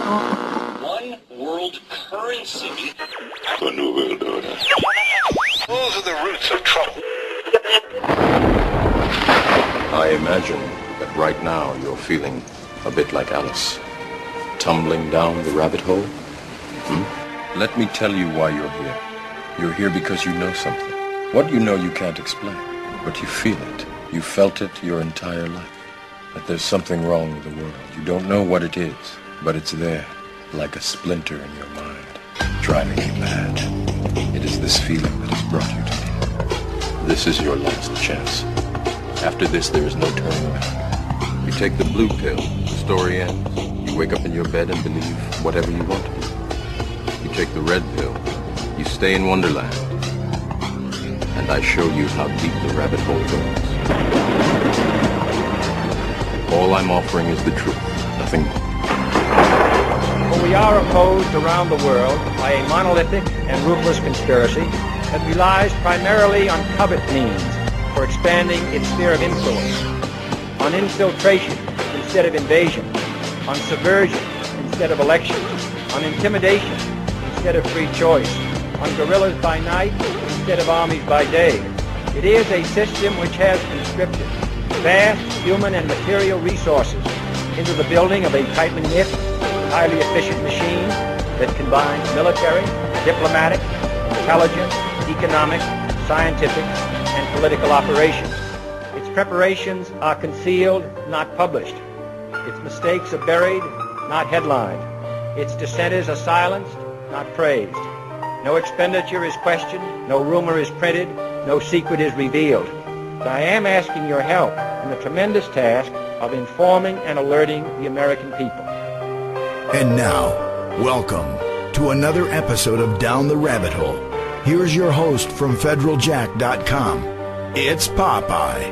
One world currency. A new world order. Those are the roots of trouble. I imagine that right now you're feeling a bit like Alice, tumbling down the rabbit hole. Let me tell you why you're here. You're here because you know something. What you know you can't explain, but you feel it. You felt it your entire life. That there's something wrong with the world. You don't know what it is, but it's there, like a splinter in your mind, driving you mad. It is this feeling that has brought you to me. This is your last chance. After this, there is no turning back. You take the blue pill, the story ends. You wake up in your bed and believe whatever you want to believe. You take the red pill, you stay in Wonderland, and I show you how deep the rabbit hole goes. All I'm offering is the truth, nothing more. For we are opposed around the world by a monolithic and ruthless conspiracy that relies primarily on covert means for expanding its sphere of influence, on infiltration instead of invasion, on subversion instead of election, on intimidation instead of free choice, on guerrillas by night instead of armies by day. It is a system which has conscripted vast human and material resources into the building of a tightly knit, highly efficient machine that combines military, diplomatic, intelligence, economic, scientific, and political operations. Its preparations are concealed, not published. Its mistakes are buried, not headlined. Its dissenters are silenced, not praised. No expenditure is questioned, no rumor is printed, no secret is revealed. But I am asking your help in the tremendous task of informing and alerting the American people. And now, welcome to another episode of Down the Rabbit Hole. Here's your host from federaljack.com. It's Popeye.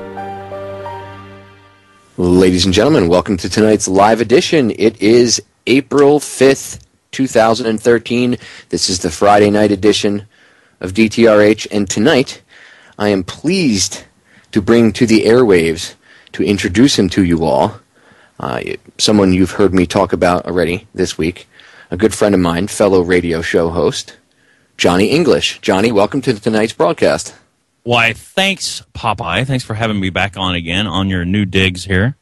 Ladies and gentlemen, welcome to tonight's live edition. It is April 5th, 2013. This is the Friday night edition of DTRH, and tonight I am pleased to bring to the airwaves, to introduce him to you all, someone you've heard me talk about already this week, a good friend of mine, fellow radio show host, Johnny English. Johnny, welcome to tonight's broadcast. Why, thanks, Popeye. Thanks for having me back on again on your new digs here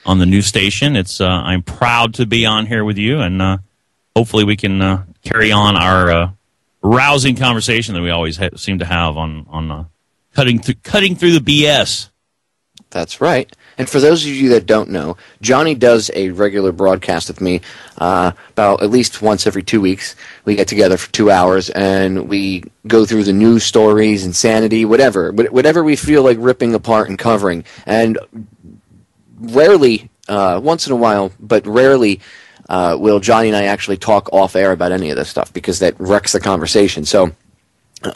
on the new station. I'm proud to be on here with you, and hopefully we can carry on our rousing conversation that we always seem to have on cutting through the BS. That's right. And for those of you that don't know, Johnny does a regular broadcast with me about at least once every 2 weeks. We get together for 2 hours, and we go through the news stories, insanity, whatever we feel like ripping apart and covering. And rarely, once in a while, but rarely, will Johnny and I actually talk off air about any of this stuff, because that wrecks the conversation. So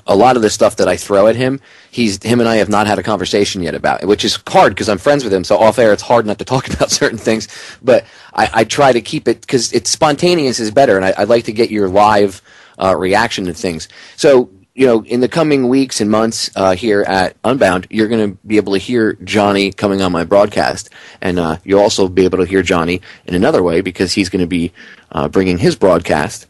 a lot of the stuff that I throw at him, him and I have not had a conversation yet about it, which is hard because I'm friends with him. So off air, it's hard not to talk about certain things. But I try to keep it, because it's spontaneous is better, and I'd like to get your live reaction to things. So, in the coming weeks and months here at Unbound, you're going to be able to hear Johnny coming on my broadcast, and you'll also be able to hear Johnny in another way, because he's going to be bringing his broadcast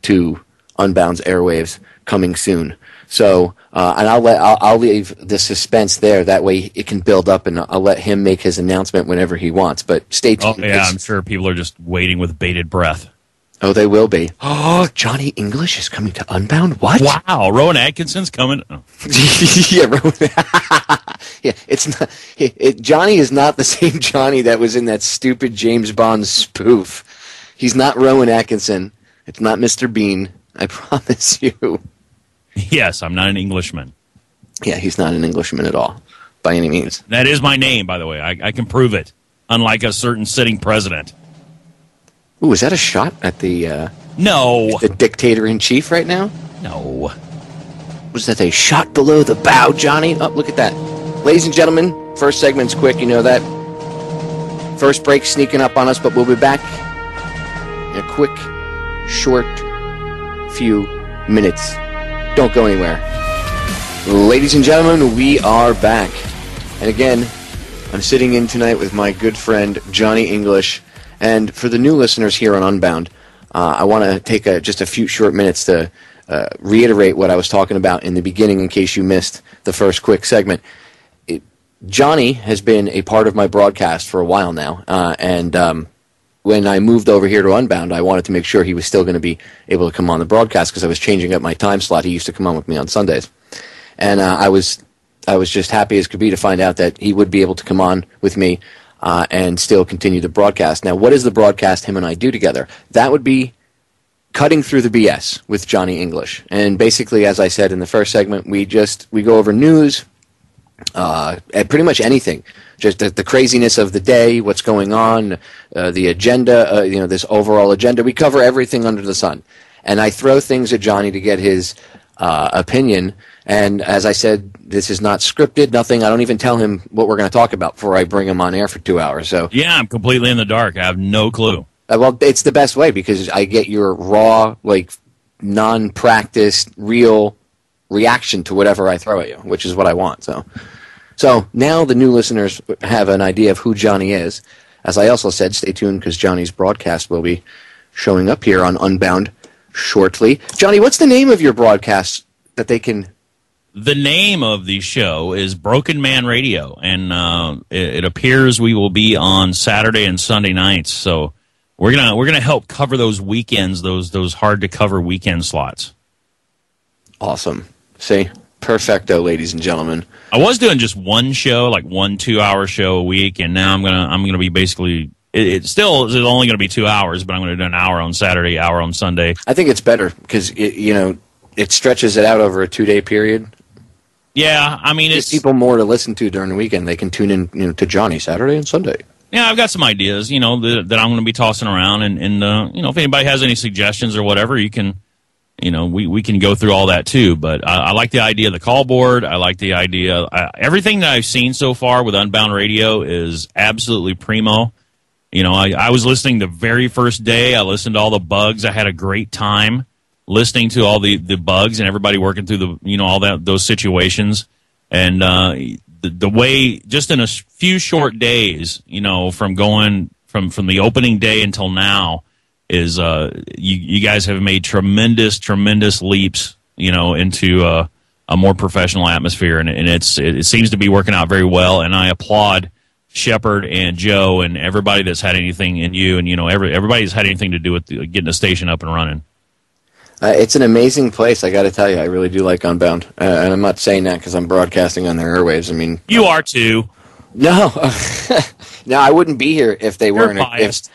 to Unbound's airwaves coming soon. So, and I'll leave the suspense there. That way it can build up, and I'll let him make his announcement whenever he wants. But stay tuned. Oh, yeah, I'm sure people are just waiting with bated breath. Oh, they will be. Oh, Johnny English is coming to Unbound? What? Wow, Rowan Atkinson's coming. Oh. Yeah, Rowan. Yeah, it's not. Johnny is not the same Johnny that was in that stupid James Bond spoof. He's not Rowan Atkinson. It's not Mr. Bean. I promise you. Yes, I'm not an Englishman. Yeah, he's not an Englishman at all, by any means. That is my name, by the way. I can prove it, unlike a certain sitting president. Ooh, is that a shot at the... No. The dictator-in-chief right now? No. Was that a shot below the bow, Johnny? Oh, look at that. Ladies and gentlemen, first segment's quick, you know that. First break sneaking up on us, but we'll be back in a quick, short few minutes. Don't go anywhere. Ladies and gentlemen, we are back. And again, I'm sitting in tonight with my good friend Johnny English. And for the new listeners here on Unbound, I want to take just a few short minutes to reiterate what I was talking about in the beginning in case you missed the first quick segment. Johnny has been a part of my broadcast for a while now, and when I moved over here to Unbound, I wanted to make sure he was still going to be able to come on the broadcast because I was changing up my time slot. He used to come on with me on Sundays, and I was just happy as could be to find out that he would be able to come on with me and still continue the broadcast. Now, what is the broadcast him and I do together? That would be Cutting Through the BS with Johnny English. And basically, as I said in the first segment, we go over news, and pretty much anything. Just the craziness of the day, what's going on, the agenda, this overall agenda. We cover everything under the sun. And I throw things at Johnny to get his opinion. And as I said, this is not scripted, nothing. I don't even tell him what we're going to talk about before I bring him on air for 2 hours. So yeah, I'm completely in the dark. I have no clue. Well, it's the best way because I get your raw, non-practiced, real reaction to whatever I throw at you, which is what I want. So now the new listeners have an idea of who Johnny is. As I also said, stay tuned because Johnny's broadcast will be showing up here on Unbound shortly. Johnny, what's the name of your broadcast that they can... The name of the show is Broken Man Radio, and it appears we will be on Saturday and Sunday nights. So we're gonna help cover those weekends, those hard to cover weekend slots. Awesome. See, perfecto, ladies and gentlemen. I was doing just one show, like 1 2-hour show a week, and now I'm gonna be basically. It still is only going to be 2 hours, but I'm going to do an hour on Saturday, hour on Sunday. I think it's better because it stretches it out over a 2-day period. Yeah, I mean, it's people more to listen to during the weekend. They can tune in, to Johnny Saturday and Sunday. Yeah, I've got some ideas, that I'm going to be tossing around, and if anybody has any suggestions or whatever, you can, we can go through all that too. But I like the idea of the call board. I like the idea. Everything that I've seen so far with Unbound Radio is absolutely primo. I was listening the very first day. I listened to all the bugs. I had a great time listening to all the bugs and everybody working through those situations. And the way, just in a few short days, from going from the opening day until now, is you guys have made tremendous leaps, into a more professional atmosphere, and it seems to be working out very well. And I applaud Shepard and Joe and everybody that's had anything in you, and everybody that's had anything to do with getting the station up and running. It's an amazing place, I got to tell you. I really do like Unbound, and I'm not saying that because I'm broadcasting on their airwaves. I mean, you are too. No, no, I wouldn't be here if they weren't. I guess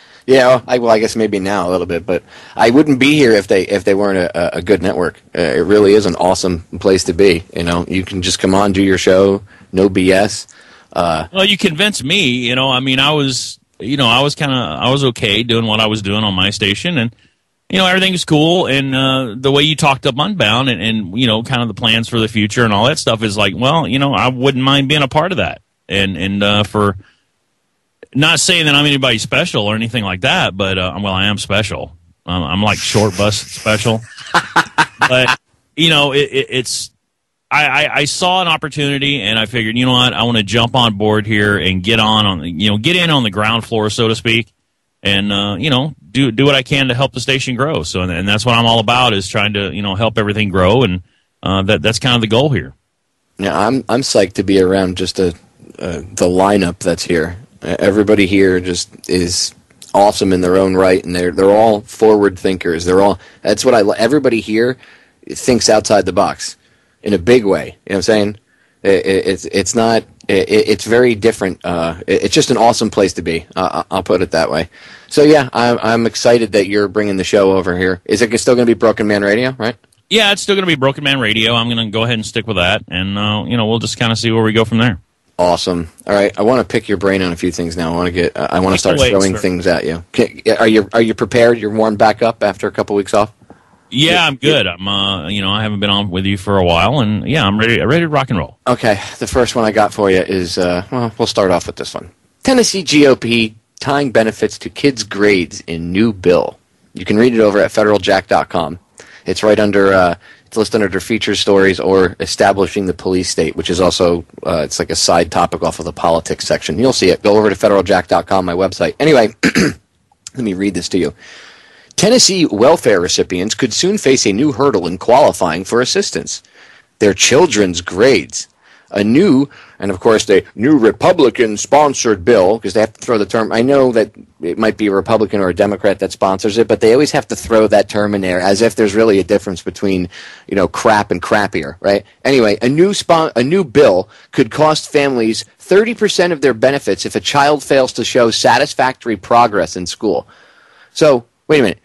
maybe now a little bit, but I wouldn't be here if they weren't a good network. It really is an awesome place to be. You can just come on, do your show, no BS. Well, you convinced me. I mean, I was okay doing what I was doing on my station, and everything was cool. And the way you talked up Unbound, and kind of the plans for the future and all that stuff is like, well, I wouldn't mind being a part of that. And for not saying that I'm anybody special or anything like that, but I am special. I'm like short bus special, but it's. I saw an opportunity, and I figured, you know what, I want to jump on board here and get in on the ground floor, so to speak, and do what I can to help the station grow. So, and that's what I'm all about, is trying to help everything grow, and that's kind of the goal here. Yeah, I'm psyched to be around just the lineup that's here. Everybody here just is awesome in their own right, and they're all forward thinkers. That's what everybody here thinks outside the box. In a big way, you know what I'm saying? It's very different. It's just an awesome place to be. I'll put it that way. So yeah, I'm excited that you're bringing the show over here. Is it still going to be Broken Man Radio, right? Yeah, it's still going to be Broken Man Radio. I'm going to go ahead and stick with that, and we'll just kind of see where we go from there. Awesome. All right, I want to pick your brain on a few things now. I want to start throwing things at you. Are you prepared? You're warmed back up after a couple weeks off? Yeah, I'm good. I'm, I haven't been on with you for a while, and yeah, I'm ready to rock and roll. Okay, the first one I got for you is, we'll start off with this one. Tennessee GOP tying benefits to kids' grades in new bill. You can read it over at federaljack.com. It's right under, it's listed under feature stories or establishing the police state, which is also, it's like a side topic off of the politics section. You'll see it. Go over to federaljack.com, my website. Anyway, let me read this to you. Tennessee welfare recipients could soon face a new hurdle in qualifying for assistance: their children's grades. A new, and of course, the new Republican-sponsored bill, because they have to throw the term. I know that it might be a Republican or a Democrat that sponsors it, but they always have to throw that term in there as if there's really a difference between, crap and crappier, right? Anyway, a new bill could cost families 30% of their benefits if a child fails to show satisfactory progress in school. So, wait a minute.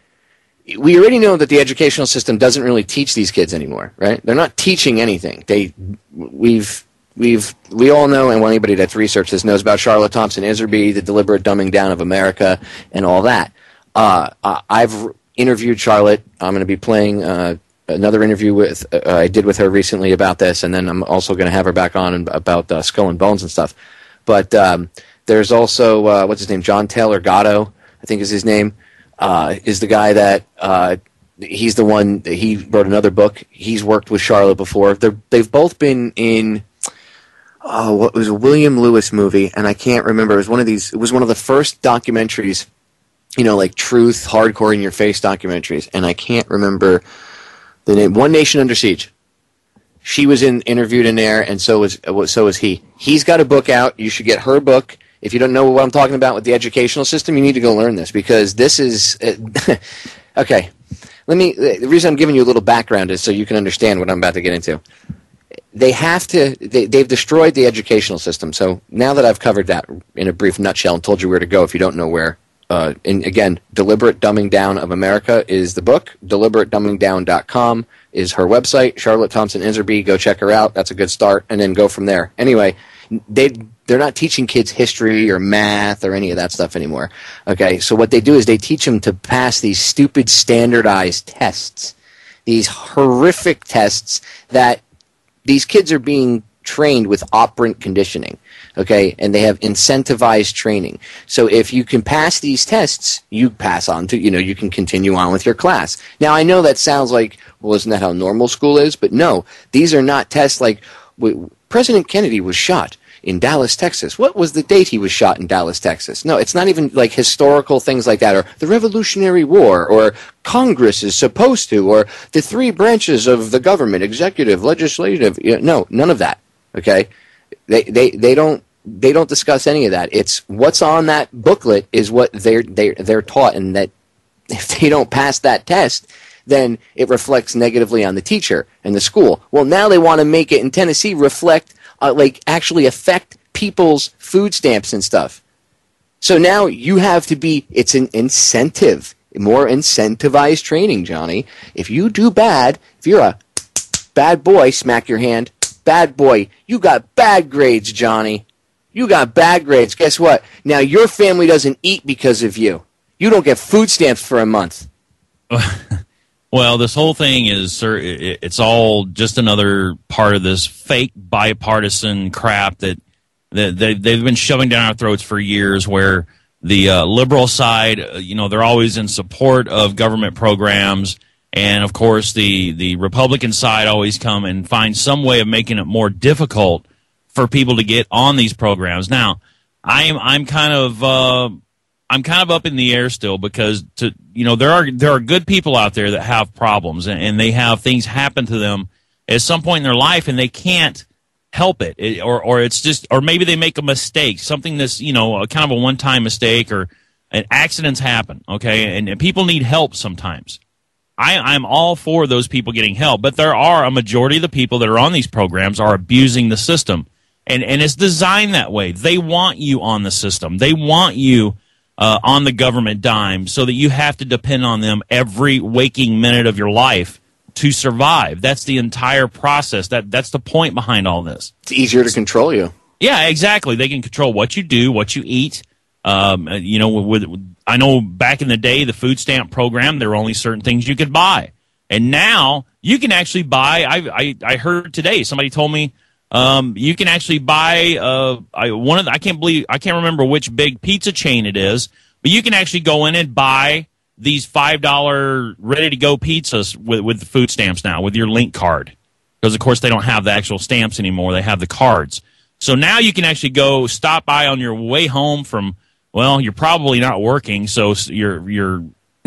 We already know that the educational system doesn't really teach these kids anymore, right? They're not teaching anything. We all know, and anybody that's researched this knows about Charlotte Thompson Iserby, the deliberate dumbing down of America, and all that. I've interviewed Charlotte. I'm going to be playing another interview I did with her recently about this, and then I'm also going to have her back on about Skull and Bones and stuff. But there's also, what's his name, John Taylor Gatto, I think is his name, is the guy that... he's the one, he wrote another book. He's worked with Charlotte before. They've both been in... what was a William Lewis movie, and I can't remember. It was one of the first documentaries, like truth, hardcore in your face documentaries, and I can't remember the name. One Nation Under Siege. She was interviewed in there, and so was he. He's got a book out. You should get her book. If you don't know what I'm talking about with the educational system, you need to go learn this, because this is okay. The reason I'm giving you a little background is so you can understand what I'm about to get into. They've destroyed the educational system. So now that I've covered that in a brief nutshell and told you where to go if you don't know where, and again, Deliberate Dumbing Down of America is the book. DeliberateDumbingDown.com is her website. Charlotte Thompson Iserby, go check her out. That's a good start, and then go from there. Anyway, they're not teaching kids history or math or any of that stuff anymore. Okay, so what they do is they teach them to pass these stupid standardized tests, these horrific tests that these kids are being trained with operant conditioning, okay, and they have incentivized training. So if you can pass these tests, you pass on to, you can continue on with your class. Now, I know that sounds like, well, isn't that how normal school is? But no, these are not tests like President Kennedy was shot in Dallas, Texas. What was the date he was shot in Dallas, Texas? No, it's not even like historical things like that, or the Revolutionary War, or Congress is supposed to, or the three branches of the government, executive, legislative. No, none of that. Okay, they don't discuss any of that. It's what's on that booklet is what they're taught, and that if they don't pass that test, then it reflects negatively on the teacher and the school. Well, now they want to make it in Tennessee reflect. Actually affect people's food stamps and stuff. So now you have to it's an incentive, more incentivized training, Johnny. If you do bad, if you're a bad boy, smack your hand, bad boy, you got bad grades, Johnny. You got bad grades. Guess what? Now your family doesn't eat because of you. You don't get food stamps for a month. Well, this whole thing is, sir, it's all just another part of this fake bipartisan crap that they've been shoving down our throats for years, where the liberal side, they're always in support of government programs, and, of course, the Republican side always come and find some way of making it more difficult for people to get on these programs. Now, I'm kind of up in the air still, because there are good people out there that have problems, and they have things happen to them at some point in their life, and they can't help it, or it's just, or maybe they make a mistake, something that's a kind of a one-time mistake, or accidents happen, okay, and people need help sometimes. I'm all for those people getting help, but there are a majority of the people that are on these programs are abusing the system, and it's designed that way. They want you on the system. They want you on the government dime, so that you have to depend on them every waking minute of your life to survive. That's the entire process. That's the point behind all this. It's easier to control you. Yeah, exactly. They can control what you do, what you eat. I know back in the day, the food stamp program, there were only certain things you could buy, and now you can actually buy. I heard today, somebody told me you can actually buy I can't remember which big pizza chain it is, but you can actually go in and buy these $5 ready to go pizzas with the food stamps now, with your link card, because of course they don't have the actual stamps anymore, they have the cards. So now you can actually go stop by on your way home from, well, you're probably not working, so you're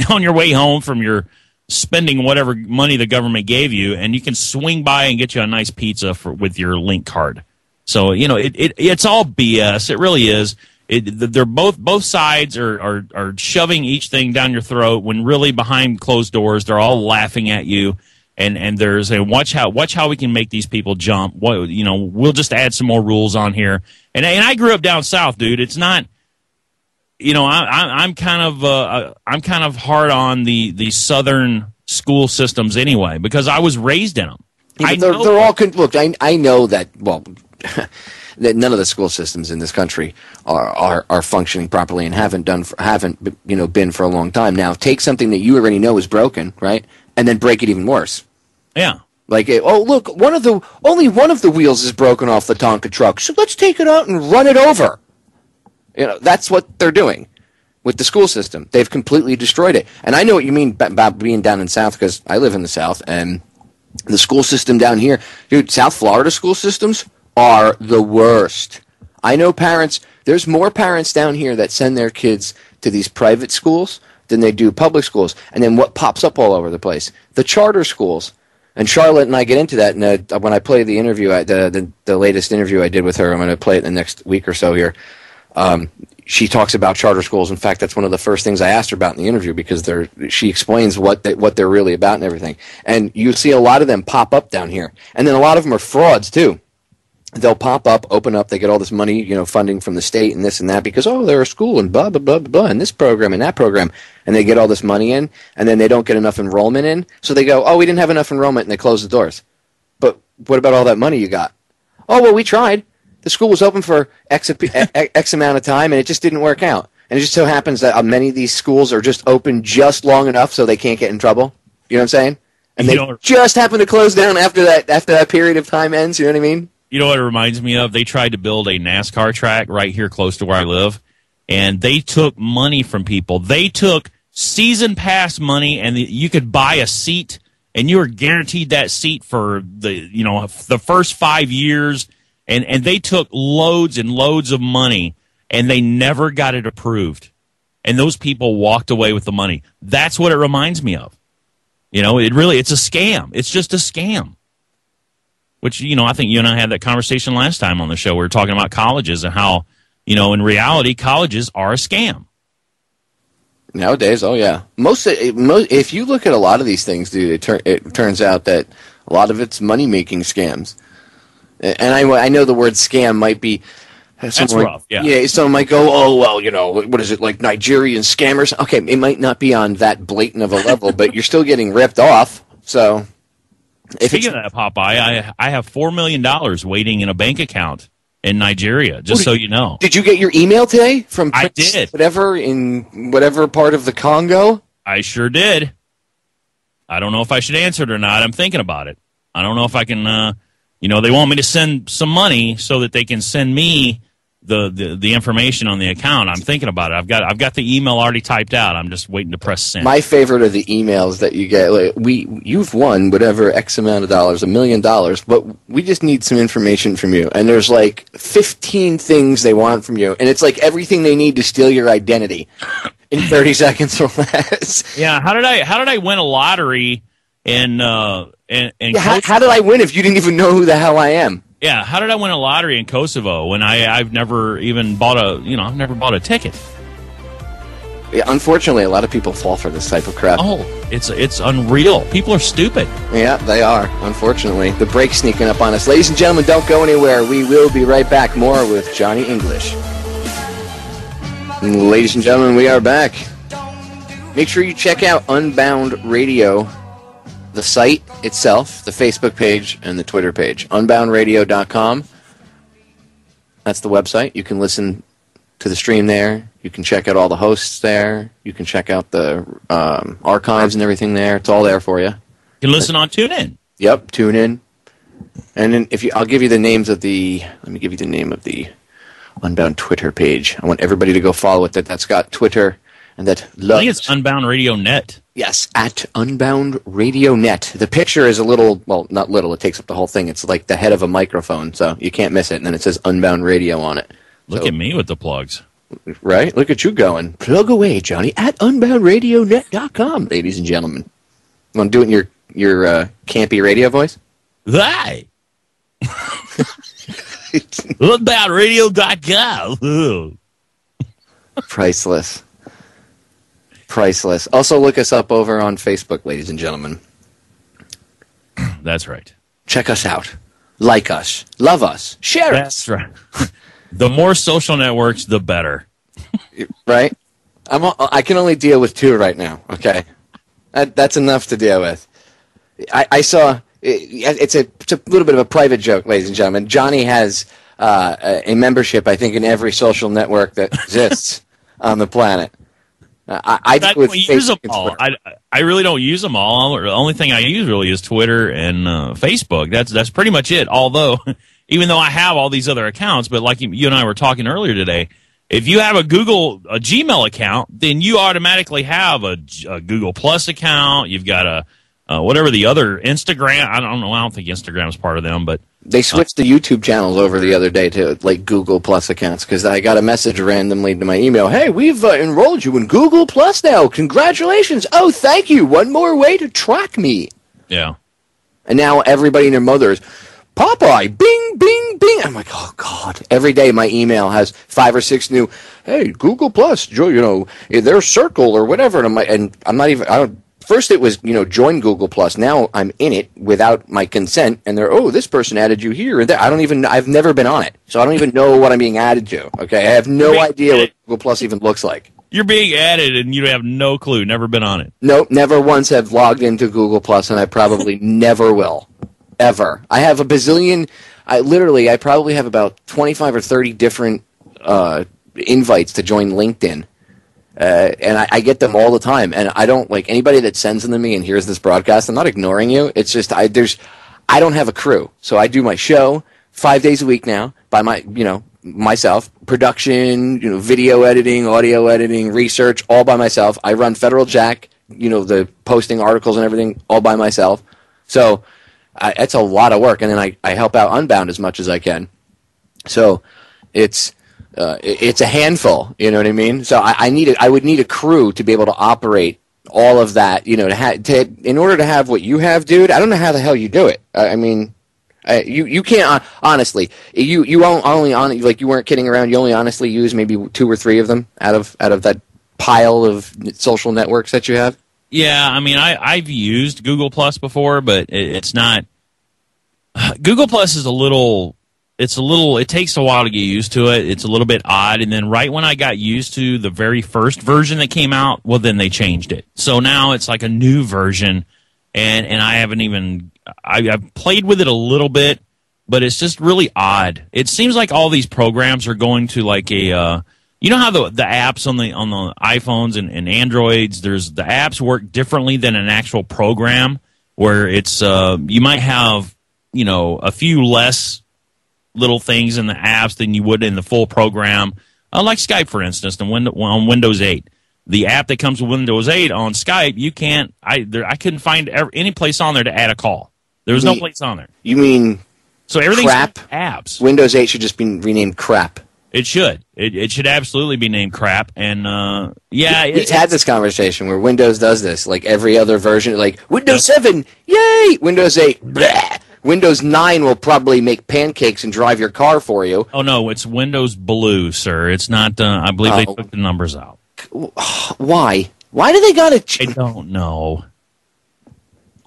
on your way home from your spending whatever money the government gave you, and you can swing by and get you a nice pizza with your link card. So, it's all BS. It really is. They're both sides are shoving each thing down your throat when really behind closed doors they're all laughing at you. And there's a watch how we can make these people jump. We'll just add some more rules on here. And I grew up down south, dude. It's not, I'm kind of hard on the southern school systems anyway because I was raised in them. Yeah, they're all look. I know that that none of the school systems in this country are functioning properly and haven't been for a long time. Now take something that you already know is broken, right, and then break it even worse. Yeah. Like, look, only one of the wheels is broken off the Tonka truck, so let's take it out and run it over. That's what they're doing with the school system. They've completely destroyed it. And I know what you mean about being down in the South because I live in the South, and the school system down here, dude, South Florida school systems are the worst. I know there's more parents down here that send their kids to these private schools than they do public schools. And then what pops up all over the place? The charter schools. And Charlotte and I get into that when I play the interview, the latest interview I did with her. I'm going to play it in the next week or so here. She talks about charter schools. In fact, that's one of the first things I asked her about in the interview because she explains what they're really about and everything. And you see a lot of them pop up down here. And then a lot of them are frauds, too. They'll pop up, open up, they get all this money, funding from the state and this and that because, they're a school and blah, blah, blah, blah, blah, and this program and that program. And they get all this money in, and then they don't get enough enrollment in. So they go, we didn't have enough enrollment, and they close the doors. But what about all that money you got? We tried. The school was open for X amount of time, and it just didn't work out. And it just so happens that many of these schools are just open just long enough so they can't get in trouble. You know what I'm saying? And they just happen to close down after that period of time ends. You know what I mean? You know what it reminds me of? They tried to build a NASCAR track right here close to where I live, and they took money from people. They took season pass money, and you could buy a seat, and you were guaranteed that seat for the first 5 years, and they took loads and loads of money, and they never got it approved. And those people walked away with the money. That's what it reminds me of. It's a scam. It's just a scam. Which, I think you and I had that conversation last time on the show. We were talking about colleges and how, in reality, colleges are a scam. Nowadays, yeah. If you look at a lot of these things, dude, it turns out that a lot of it's money-making scams. And I know the word scam might be... That's rough, yeah. Yeah, someone might go, what is it, like Nigerian scammers? Okay, it might not be on that blatant of a level, but you're still getting ripped off, so... Speaking of that, Popeye, I have $4 million waiting in a bank account in Nigeria, just so you know. Did you get your email today from Prince I did. in whatever part of the Congo? I sure did. I don't know if I should answer it or not. I'm thinking about it. I don't know if I can, they want me to send some money so that they can send me the information on the account. I'm thinking about it. I've got the email already typed out. I'm just waiting to press send. My favorite are the emails that you get. Like, you've won whatever X amount of dollars, $1 million, but we just need some information from you. And there's like 15 things they want from you, and it's like everything they need to steal your identity in 30 seconds or less. Yeah. How did I win a lottery how did I win if you didn't even know who the hell I am? Yeah, how did I win a lottery in Kosovo when I've never even bought a ticket? Yeah, unfortunately, a lot of people fall for this type of crap. Oh, it's unreal. People are stupid. Yeah, they are, unfortunately. The break's sneaking up on us. Ladies and gentlemen, don't go anywhere. We will be right back. More with Johnny English. Ladies and gentlemen, we are back. Make sure you check out Unbound Radio, the site itself, the Facebook page, and the Twitter page. Unboundradio.com. That's the website. You can listen to the stream there. You can check out all the hosts there. You can check out the archives and everything there. It's all there for you. You can listen on TuneIn. Yep, TuneIn. And then I'll give you the names of the. Let me give you the name of the Unbound Twitter page. I want everybody to go follow it. That's got Twitter. And that I think it's Unbound Radio Net. Yes, at Unbound Radio Net. The picture is a little, well, not little, it takes up the whole thing. It's like the head of a microphone, so you can't miss it. And then it says Unbound Radio on it. Look at me with the plugs. Right? Look at you going. Plug away, Johnny, at unboundradionet.com, ladies and gentlemen. You want to do it in your campy radio voice? Hi. Unboundradio.com. Priceless. Priceless. Also, look us up over on Facebook, ladies and gentlemen. That's right. Check us out. Like us. Love us. Share us. That's right. The more social networks, the better. Right? I can only deal with 2 right now, okay? That's enough to deal with. I saw... It's a little bit of a private joke, ladies and gentlemen. Johnny has a membership, I think, in every social network that exists on the planet. I don't use them all. I really don't use them all. The only thing I use really is Twitter and Facebook. That's pretty much it. Although, even though I have all these other accounts, but like you and I were talking earlier today, if you have a Gmail account, then you automatically have a Google Plus account. You've got a whatever the other Instagram. I don't know. I don't think Instagram is part of them, but they switched the YouTube channels over the other day to like Google Plus accounts because I got a message randomly to my email. Hey, we've enrolled you in Google Plus now. Congratulations. Oh, thank you. One more way to track me. Yeah. And now everybody and their mother is Popeye. Bing, bing, bing. I'm like, oh God. Every day my email has 5 or 6 new. Hey, Google Plus. Their circle or whatever. And I'm not even. First it was, join Google Plus. Now I'm in it without my consent, and this person added you here and there. I've never been on it, so I don't even know what I'm being added to. Okay, I have no idea what Google Plus even looks like. You're being added, and you have no clue. Never been on it. Nope, never once have logged into Google Plus, and I probably never will, ever. I have a bazillion. I probably have about 25 or 30 different invites to join LinkedIn. And I get them all the time, and I don't like anybody that sends them to me and hears this broadcast. I'm not ignoring you. It's just I don't have a crew, so I do my show 5 days a week now by myself. Production, video editing, audio editing, research, all by myself. I run Federal Jack, the posting articles and everything, all by myself. So it's a lot of work, and then I help out Unbound as much as I can. So it's a handful, you know what I mean? So I would need a crew to be able to operate all of that, in order to have what you have, dude. I don't know how the hell you do it. You can't honestly. You only like you weren't kidding around. You only honestly use maybe 2 or 3 of them out of that pile of social networks that you have. Yeah, I mean, I've used Google Plus before, but it's not. Google Plus is it takes a while to get used to it. It's a little bit odd. And then right when I got used to the very first version that came out, well, then they changed it. So now it's like a new version, and I haven't even I've played with it a little bit, but it's just really odd. It seems like all these programs are going to like a how the apps on the iPhones and Androids, the apps work differently than an actual program where it's you might have a few less little things in the apps than you would in the full program, like Skype, for instance, on Windows 8. The app that comes with Windows 8 on Skype, you can't. I couldn't find any place on there to add a call. There was no place on there. You mean so everything's crap? Apps. Windows 8 should just be renamed crap. It should. It should absolutely be named crap. And we've had this conversation where Windows does this, like every other version, like Windows 7, yay! Windows 8, bleh! Windows 9 will probably make pancakes and drive your car for you. Oh, no, it's Windows Blue, sir. It's not, I believe they took the numbers out. Why? Why do they got to... I don't know.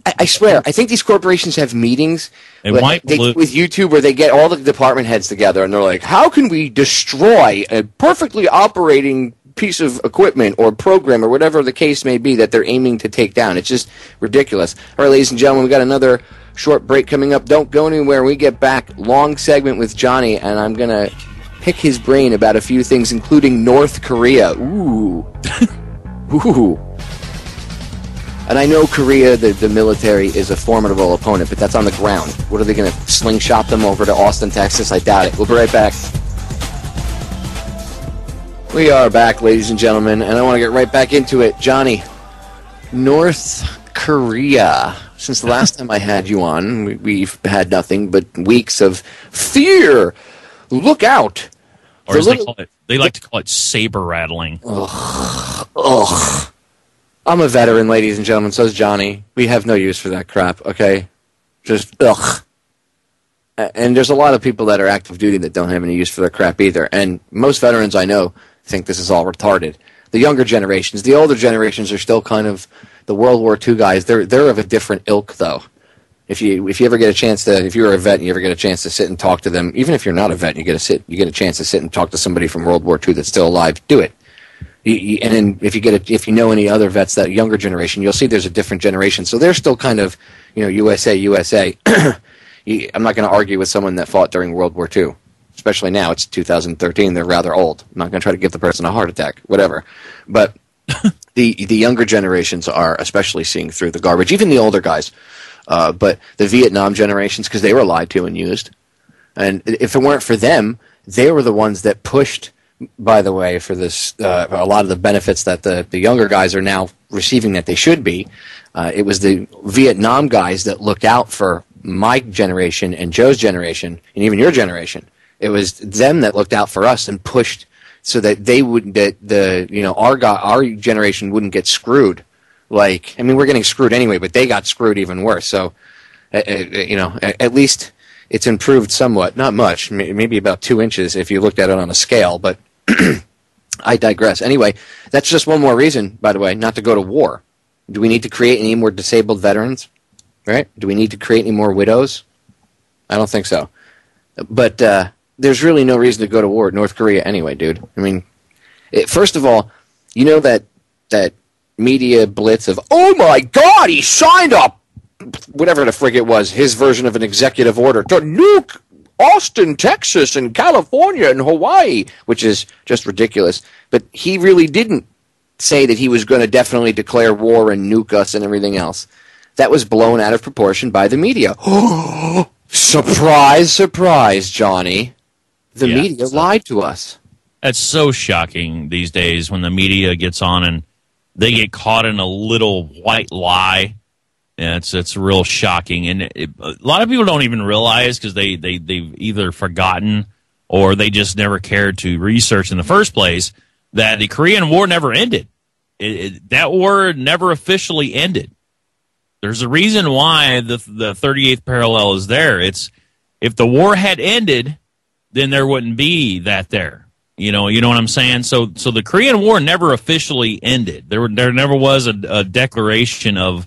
I swear, I think these corporations have meetings with YouTube where they get all the department heads together and they're like, how can we destroy a perfectly operating piece of equipment or program or whatever the case may be that they're aiming to take down? It's just ridiculous. All right, ladies and gentlemen, we got another short break coming up. Don't go anywhere. When we get back, long segment with Johnny, and I'm going to pick his brain about a few things, including North Korea. Ooh. Ooh. And I know Korea, the military, is a formidable opponent, but that's on the ground. What are they going to slingshot them over to Austin, Texas? I doubt it. We'll be right back. We are back, ladies and gentlemen, and I want to get right back into it. Johnny, North Korea. Since the last time I had you on, we've had nothing but weeks of fear. Look out. Or as they like to call it saber rattling. Ugh. I'm a veteran, ladies and gentlemen. So is Johnny. We have no use for that crap, okay? Just, ugh. And there's a lot of people that are active duty that don't have any use for their crap either. And most veterans I know think this is all retarded. The younger generations, the older generations are still kind of the World War II guys. They're of a different ilk, though. If you ever get a chance to, if you're a vet and you ever get a chance to sit and talk to them, even if you're not a vet, you get a chance to sit and talk to somebody from World War II that's still alive. Do it. And then if you know any other vets, that younger generation, you'll see there's a different generation. So they're still kind of, USA. I'm not going to argue with someone that fought during World War II, especially now. It's 2013. They're rather old. I'm not going to try to give the person a heart attack, whatever. But the younger generations are especially seeing through the garbage, even the older guys. But the Vietnam generations, because they were lied to and used. And if it weren't for them, they were the ones that pushed, by the way, for this a lot of the benefits that the younger guys are now receiving that they should be. It was the Vietnam guys that looked out for my generation and Joe's generation and even your generation. It was them that looked out for us and pushed so that they wouldn't, our generation wouldn't get screwed. We're getting screwed anyway, but they got screwed even worse. So, at least it's improved somewhat. Not much, maybe about 2 inches if you looked at it on a scale, but I digress. Anyway, that's just one more reason, by the way, not to go to war. Do we need to create any more disabled veterans? Right? Do we need to create any more widows? I don't think so. But there's really no reason to go to war with North Korea anyway, dude. First of all, you know that media blitz of, oh my God, he signed up, whatever the frig it was, his version of an executive order to nuke Austin, Texas, and California, and Hawaii, which is just ridiculous. But he really didn't say that he was going to definitely declare war and nuke us and everything else. That was blown out of proportion by the media. Surprise, surprise, Johnny. The media lied to us. That's so shocking these days when the media gets on and they get caught in a little white lie. Yeah, it's real shocking, and a lot of people don't even realize because they've either forgotten or they just never cared to research in the first place that the Korean War never ended. That war never officially ended. There's a reason why the 38th parallel is there. It's if the war had ended, then there wouldn't be that there. You know what I'm saying? So the Korean War never officially ended. There never was a declaration of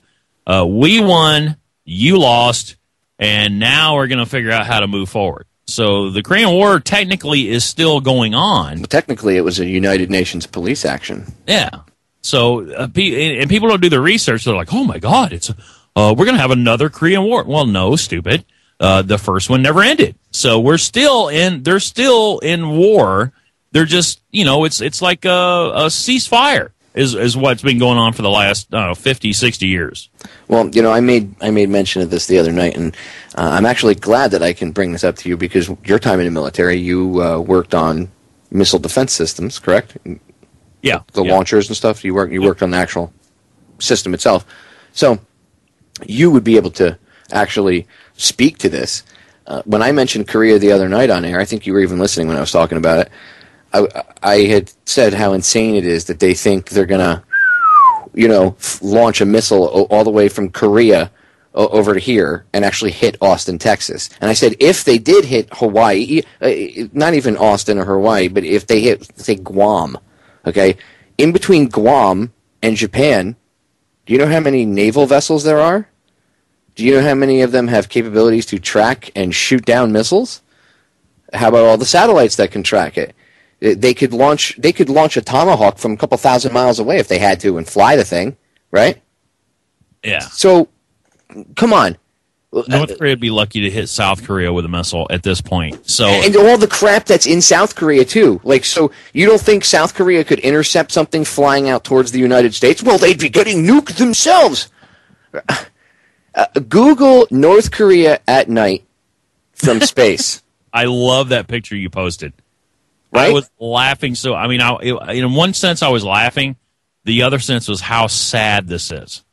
we won, you lost, and now we're going to figure out how to move forward. So the Korean War technically is still going on. Technically, it was a United Nations police action. Yeah. So and people don't do the research. They're like, oh my God, it's we're going to have another Korean War. Well, no, stupid. The first one never ended. So they're still in war. They're just, it's like a ceasefire is what's been going on for the last 50, 60 years. Well, I made mention of this the other night, and I'm actually glad that I can bring this up to you because your time in the military, you worked on missile defense systems, correct? Yeah. The launchers and stuff. You worked on the actual system itself. So you would be able to actually speak to this. When I mentioned Korea the other night on air, I think you were even listening when I was talking about it. I had said how insane it is that they think they're going to, launch a missile all the way from Korea over to here and actually hit Austin, Texas. And I said if they did hit Hawaii, not even Austin or Hawaii, but if they hit, say, Guam, okay, in between Guam and Japan, do you know how many naval vessels there are? Do you know how many of them have capabilities to track and shoot down missiles? How about all the satellites that can track it? They could launch a Tomahawk from a couple thousand miles away if they had to and fly the thing, right? Yeah. So, come on. North Korea would be lucky to hit South Korea with a missile at this point. So, and all the crap that's in South Korea, too. So you don't think South Korea could intercept something flying out towards the United States? Well, they'd be getting nuked themselves. Google North Korea at night from space. I love that picture you posted. Right? I was laughing. So, in one sense, I was laughing. The other sense was how sad this is.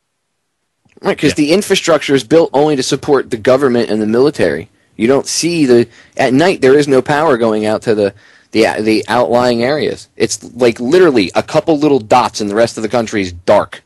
Right, because the infrastructure is built only to support the government and the military. You don't see at night there is no power going out to the the outlying areas. It's like literally a couple little dots, and the rest of the country is dark.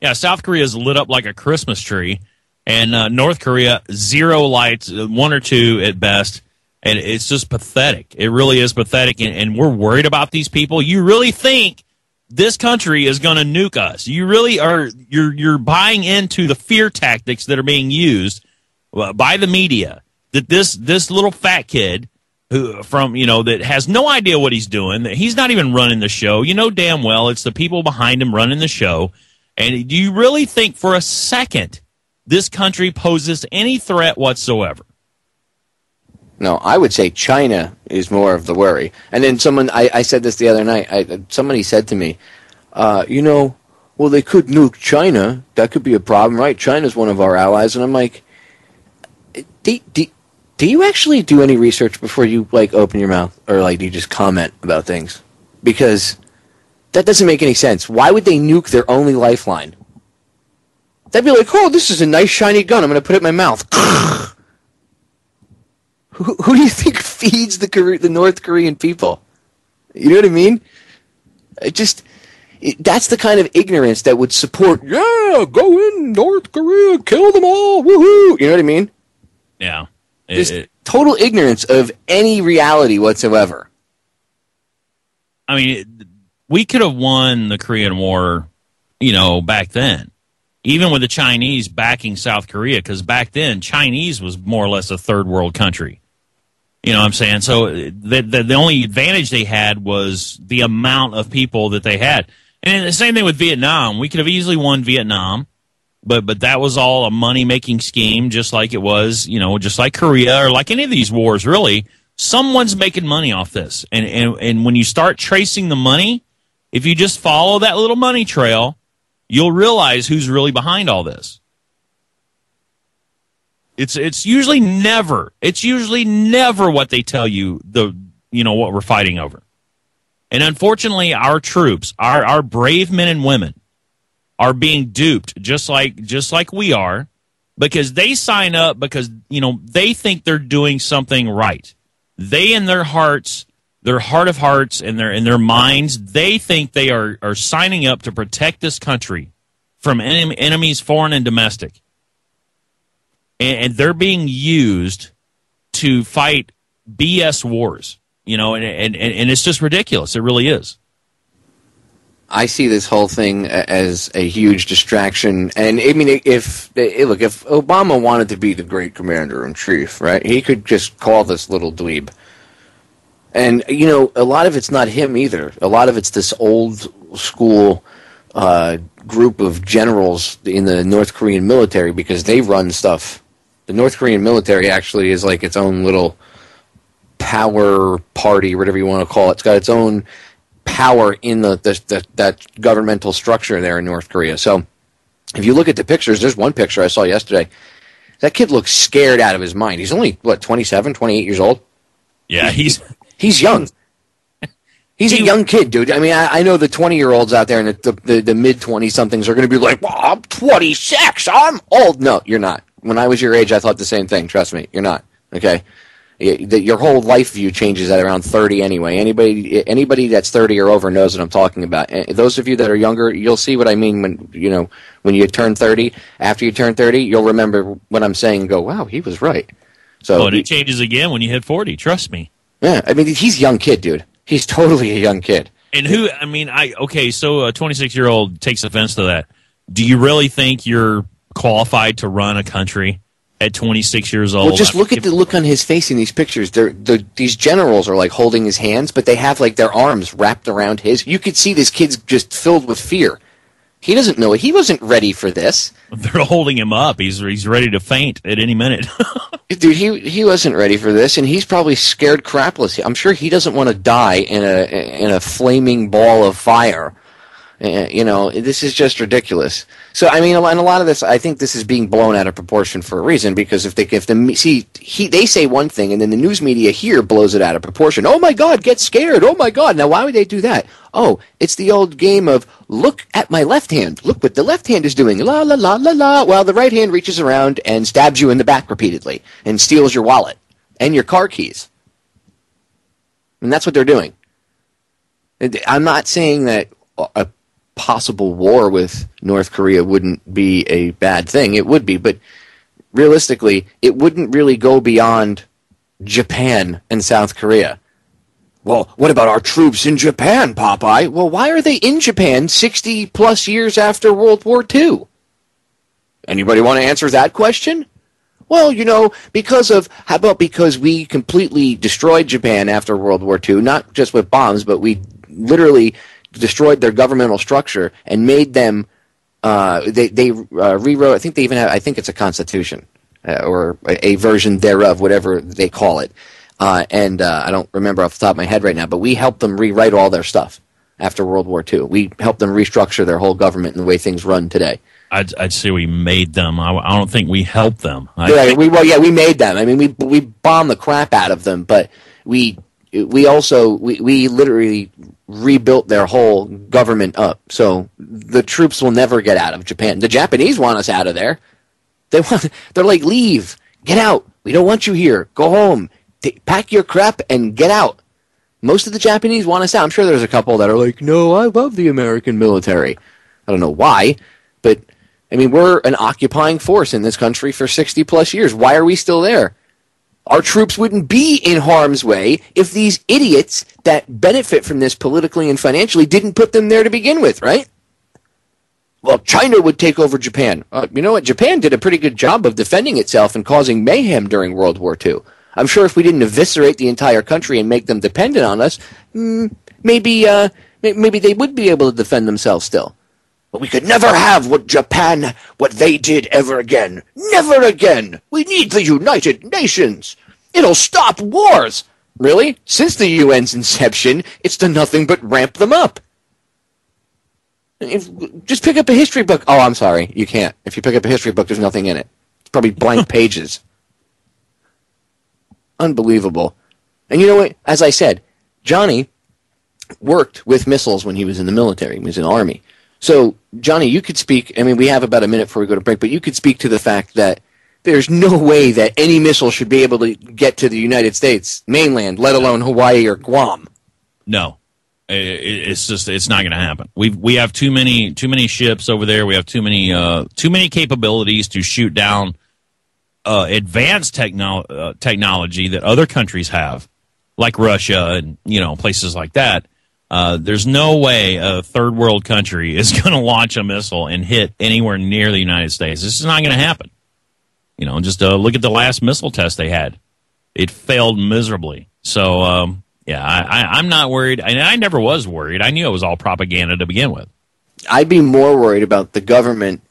Yeah, South Korea is lit up like a Christmas tree, and North Korea, 0 lights, 1 or 2 at best, and it's just pathetic. It really is pathetic, and we're worried about these people. You really think this country is going to nuke us? You really are? You're buying into the fear tactics that are being used by the media. That this little fat kid that has no idea what he's doing, that he's not even running the show. You know damn well it's the people behind him running the show. And do you really think for a second this country poses any threat whatsoever? No, I would say China is more of the worry. And then I said this the other night. Somebody said to me, well, they could nuke China. That could be a problem, right? China's one of our allies. And I'm like, do you actually do any research before you open your mouth, or do you just comment about things? Because that doesn't make any sense. Why would they nuke their only lifeline? They'd be like, oh, this is a nice shiny gun. I'm going to put it in my mouth. Who do you think feeds the North Korean people? You know what I mean? That's the kind of ignorance that would support, yeah, go in, North Korea, kill them all, woohoo. You know what I mean? Yeah. Total ignorance of any reality whatsoever. I mean, we could have won the Korean War, back then, even with the Chinese backing South Korea, because back then, Chinese was more or less a third world country. You know what I'm saying? So the only advantage they had was the amount of people that they had. And the same thing with Vietnam. We could have easily won Vietnam, but that was all a money-making scheme, just like it was, just like Korea or like any of these wars, really. Someone's making money off this. And when you start tracing the money, if you just follow that little money trail, you'll realize who's really behind all this. It's usually never what they tell you what we're fighting over. And unfortunately, our troops, our brave men and women, are being duped just like we are, because they sign up because they think they're doing something right. They in their hearts, their heart of hearts, and their minds, they think they are signing up to protect this country from enemies, foreign and domestic. And they're being used to fight BS wars, and it's just ridiculous. It really is. I see this whole thing as a huge distraction. And I mean, if Obama wanted to be the great commander-in-chief, right, he could just call this little dweeb. And, a lot of it's not him either. A lot of it's this old school group of generals in the North Korean military, because they run stuff. The North Korean military actually is like its own little power party, whatever you want to call it. It's got its own power in that governmental structure there in North Korea. So if you look at the pictures, there's one picture I saw yesterday. That kid looks scared out of his mind. He's only, 27, 28 years old? Yeah, he's young. He's a young kid, dude. I mean, I know the 20-year-olds out there and the mid-20-somethings are going to be like, well, I'm 26, I'm old. No, you're not. When I was your age, I thought the same thing. Trust me, you're not. Okay? Your whole life view changes at around 30 anyway. Anybody that's 30 or over knows what I'm talking about. And those of you that are younger, you'll see what I mean when you turn 30. After you turn 30, you'll remember what I'm saying and go, wow, he was right. So and it changes again when you hit 40. Trust me. Yeah, I mean, he's a young kid, dude. He's totally a young kid. And so a 26-year-old takes offense to that. Do you really think you're qualified to run a country at 26 years old? Well, just look at the look on his face in these pictures. These generals are like holding his hands, but they have like their arms wrapped around his. You could see this kid's just filled with fear. He doesn't know it. He wasn't ready for this. They're holding him up. He's ready to faint at any minute. Dude, he wasn't ready for this, and he's probably scared crapless. I'm sure he doesn't want to die in a flaming ball of fire. This is just ridiculous. So, I mean, and a lot of this, I think this is being blown out of proportion for a reason, because they say one thing, and then the news media here blows it out of proportion. Oh my God, get scared! Oh my God! Now, why would they do that? Oh, it's the old game of look at my left hand. Look what the left hand is doing. La la la la la. While the right hand reaches around and stabs you in the back repeatedly and steals your wallet and your car keys. And that's what they're doing. I'm not saying that a possible war with North Korea wouldn't be a bad thing. It would be, but realistically, it wouldn't really go beyond Japan and South Korea. Well, what about our troops in Japan, Popeye? Well, why are they in Japan 60-plus years after World War II? Anybody want to answer that question? Well, how about because we completely destroyed Japan after World War II, not just with bombs, but we literally destroyed their governmental structure and made them, they rewrote, I think it's a constitution, or a version thereof, whatever they call it. And I don't remember off the top of my head right now, but we helped them rewrite all their stuff after World War II. We helped them restructure their whole government and the way things run today. I'd say we made them. I don't think we helped them. We made them. I mean, we bombed the crap out of them, but we literally rebuilt their whole government up. So the troops will never get out of Japan. The Japanese want us out of there. They're like, leave, get out. We don't want you here. Go home. Pack your crap and get out. Most of the Japanese want us out. I'm sure there's a couple that are like, no, I love the American military. I don't know why, but I mean, we're an occupying force in this country for 60-plus years. Why are we still there? Our troops wouldn't be in harm's way if these idiots that benefit from this politically and financially didn't put them there to begin with, right? Well, China would take over Japan. You know what? Japan did a pretty good job of defending itself and causing mayhem during World War II. I'm sure if we didn't eviscerate the entire country and make them dependent on us, maybe they would be able to defend themselves still. But we could never have what they did ever again. Never again. We need the United Nations. It'll stop wars. Really? Since the UN's inception, it's done nothing but ramp them up. Just pick up a history book. Oh, I'm sorry. You can't. If you pick up a history book, there's nothing in it. It's probably blank pages. Unbelievable. And you know what? As I said, Johnny worked with missiles when he was in the military. He was in the Army. So, Johnny, you could speak, I mean, we have about a minute before we go to break, but you could speak to the fact that there's no way that any missile should be able to get to the United States mainland, let alone Hawaii or Guam. No. It's not going to happen. We have too many ships over there. We have too many capabilities to shoot down advanced technology that other countries have, like Russia and places like that. There's no way a third world country is going to launch a missile and hit anywhere near the United States. This is not going to happen. Just look at the last missile test they had. It failed miserably. So, I'm not worried. And I never was worried. I knew it was all propaganda to begin with. I'd be more worried about the government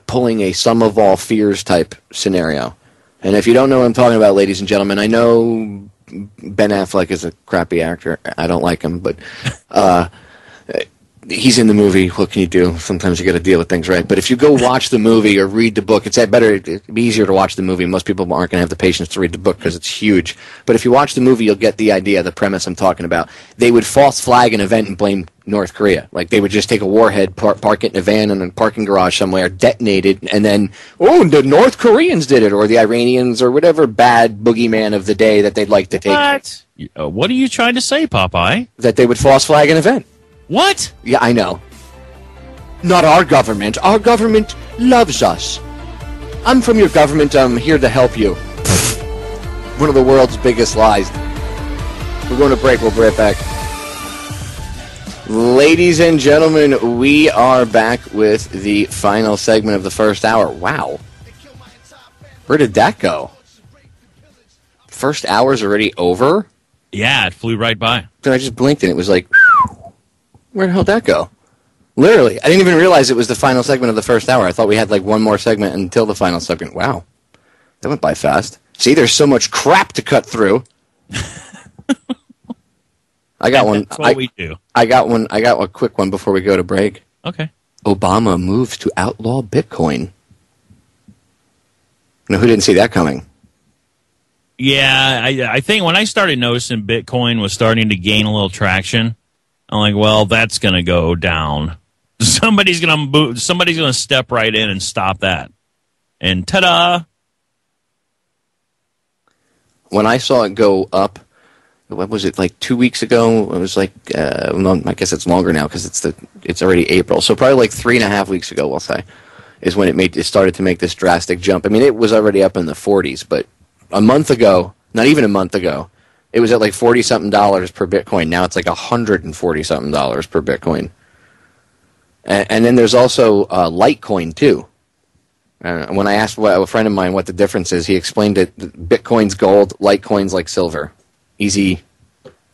pulling a sum of all fears type scenario. And if you don't know what I'm talking about, ladies and gentlemen, I know Ben Affleck is a crappy actor. I don't like him, but he's in the movie. What can you do? Sometimes you got to deal with things, right? But if you go watch the movie or read the book, it'd be easier to watch the movie. Most people aren't going to have the patience to read the book because it's huge. But if you watch the movie, you'll get the idea, the premise I'm talking about. They would false flag an event and blame North Korea. Like, they would just take a warhead, park it in a van in a parking garage somewhere, detonate it, and then, the North Koreans did it, or the Iranians, or whatever bad boogeyman of the day that they'd like to take. What are you trying to say, Popeye? That they would false flag an event. What? Yeah, I know. Not our government. Our government loves us. I'm from your government. I'm here to help you. One of the world's biggest lies. We're going to break. We'll be right back. Ladies and gentlemen, we are back with the final segment of the first hour. Wow. Where did that go? First hour's already over? Yeah, it flew right by. Then I just blinked and it was like, where the hell did that go? Literally, I didn't even realize it was the final segment of the first hour. I thought we had like one more segment until the final segment. Wow. That went by fast. See, there's so much crap to cut through. I got one. That's what we do. I got one. I got a quick one before we go to break. Okay. Obama moves to outlaw Bitcoin. No, who didn't see that coming? Yeah, I think when I started noticing Bitcoin was starting to gain a little traction, I'm like, well, that's going to go down. Somebody's going to step right in and stop that. And ta-da! When I saw it go up, what was it, like 2 weeks ago? It was like, well, I guess it's longer now because it's already April. So probably like 3.5 weeks ago, we'll say, is when it started to make this drastic jump. I mean, it was already up in the 40s, but a month ago, not even a month ago, it was at like $40-something per Bitcoin. Now it's like $140-something per Bitcoin. And then there's also Litecoin too. When I asked a friend of mine what the difference is, he explained that Bitcoin's gold, Litecoin's like silver. Easy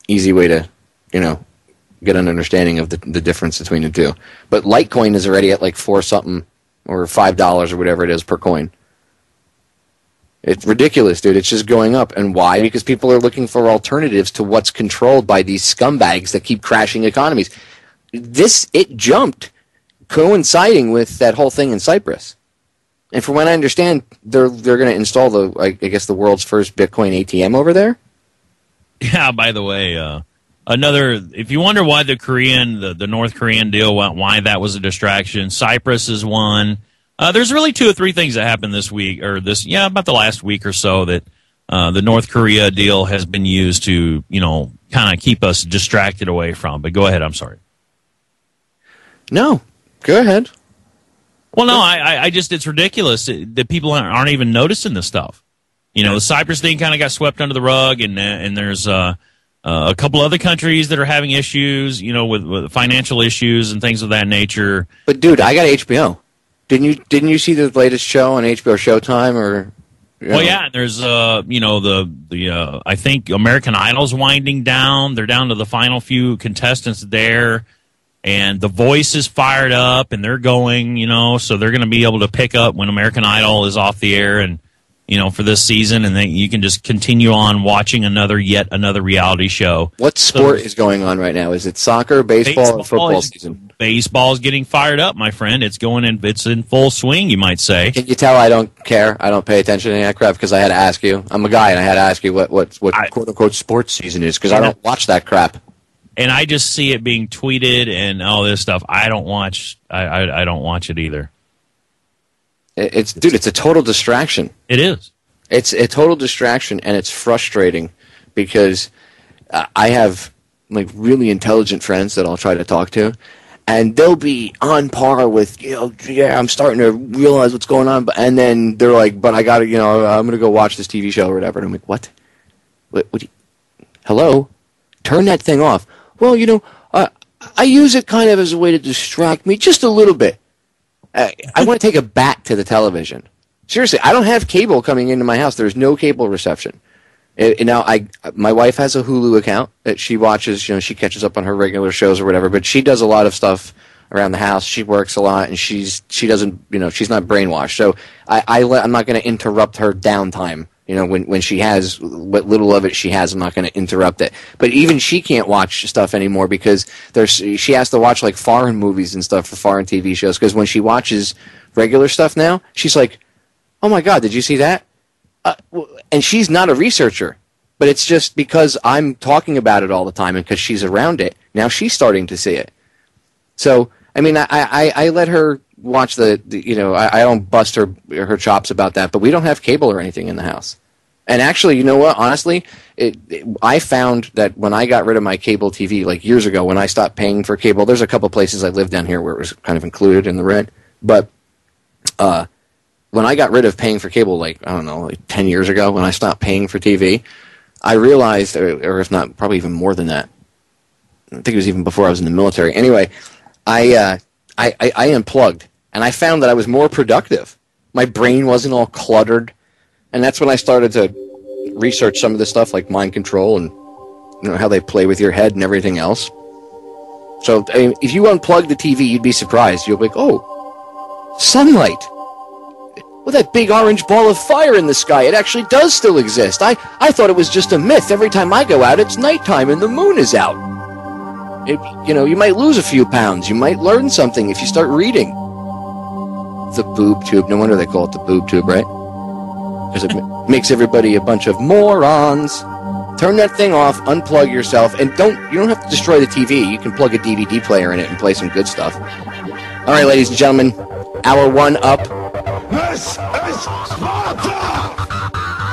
way to, get an understanding of the difference between the two. But Litecoin is already at like $4-something or $5 or whatever it is per coin. It's ridiculous, dude. It's just going up. And why? Because people are looking for alternatives to what's controlled by these scumbags that keep crashing economies. It jumped coinciding with that whole thing in Cyprus. And from what I understand, they're going to install the world's first Bitcoin ATM over there. Yeah, by the way, if you wonder why the North Korean deal, why that was a distraction, Cyprus is one. There's really 2 or 3 things that happened this week, about the last week or so, that the North Korea deal has been used to, kind of keep us distracted away from. But go ahead, I'm sorry. No, go ahead. Well, no, I just, it's ridiculous that people aren't even noticing this stuff. The Cyprus thing kind of got swept under the rug, and there's a couple other countries that are having issues, with financial issues and things of that nature. But dude, I got HBO. Didn't you see the latest show on HBO Showtime or? Well, yeah, there's I think American Idol's winding down. They're down to the final few contestants there. And The Voice is fired up, and they're going, so they're going to be able to pick up when American Idol is off the air, and for this season, and then you can just continue on watching yet another reality show. What sport is going on right now? Is it soccer, baseball or football season? Baseball's getting fired up, my friend. It's in full swing, you might say. Can you tell I don't care? I don't pay attention to any of that crap because I had to ask you. I'm a guy, and I had to ask you what quote unquote sports season is because I don't watch that crap. And I just see it being tweeted and all this stuff. I don't watch. I don't watch it either. It's a total distraction. It is. It's a total distraction, and it's frustrating because I have like really intelligent friends that I'll try to talk to, and they'll be on par with I'm starting to realize what's going on, and then they're like, but I got to I'm going to go watch this TV show or whatever, and I'm like, what? Hello, turn that thing off. Well, I use it kind of as a way to distract me just a little bit. I want to take a bat to the television. Seriously, I don't have cable coming into my house. There's no cable reception. Now, my wife has a Hulu account that she watches. She catches up on her regular shows or whatever. But she does a lot of stuff around the house. She works a lot, and she doesn't. She's not brainwashed. So I'm not going to interrupt her downtime. When she has what little of it she has, I'm not going to interrupt it. But even she can't watch stuff anymore because she has to watch like foreign movies and stuff for foreign TV shows. Because when she watches regular stuff now, she's like, "Oh my God, did you see that?" And she's not a researcher, but it's just because I'm talking about it all the time and because she's around it. Now she's starting to see it. So I mean, I let her watch I don't bust her chops about that, but we don't have cable or anything in the house. And actually, you know what? Honestly, I found that when I got rid of my cable TV, like years ago, when I stopped paying for cable, there's a couple places I live down here where it was kind of included in the rent. But when I got rid of paying for cable, like 10 years ago, when I stopped paying for TV, I realized, or if not, probably even more than that. I think it was even before I was in the military. Anyway, I unplugged, and I found that I was more productive. My brain wasn't all cluttered, and that's when I started to research some of this stuff like mind control and how they play with your head and everything else. So if you unplug the TV, you'd be surprised. You'll be like, oh, sunlight. Well, that big orange ball of fire in the sky, it actually does still exist. I thought it was just a myth. Every time I go out, it's nighttime and the moon is out. You might lose a few pounds. You might learn something if you start reading. The boob tube. No wonder they call it the boob tube, right? Because it makes everybody a bunch of morons. Turn that thing off, unplug yourself, and you don't have to destroy the TV. You can plug a DVD player in it and play some good stuff. All right, ladies and gentlemen, hour one up. This is Sparta!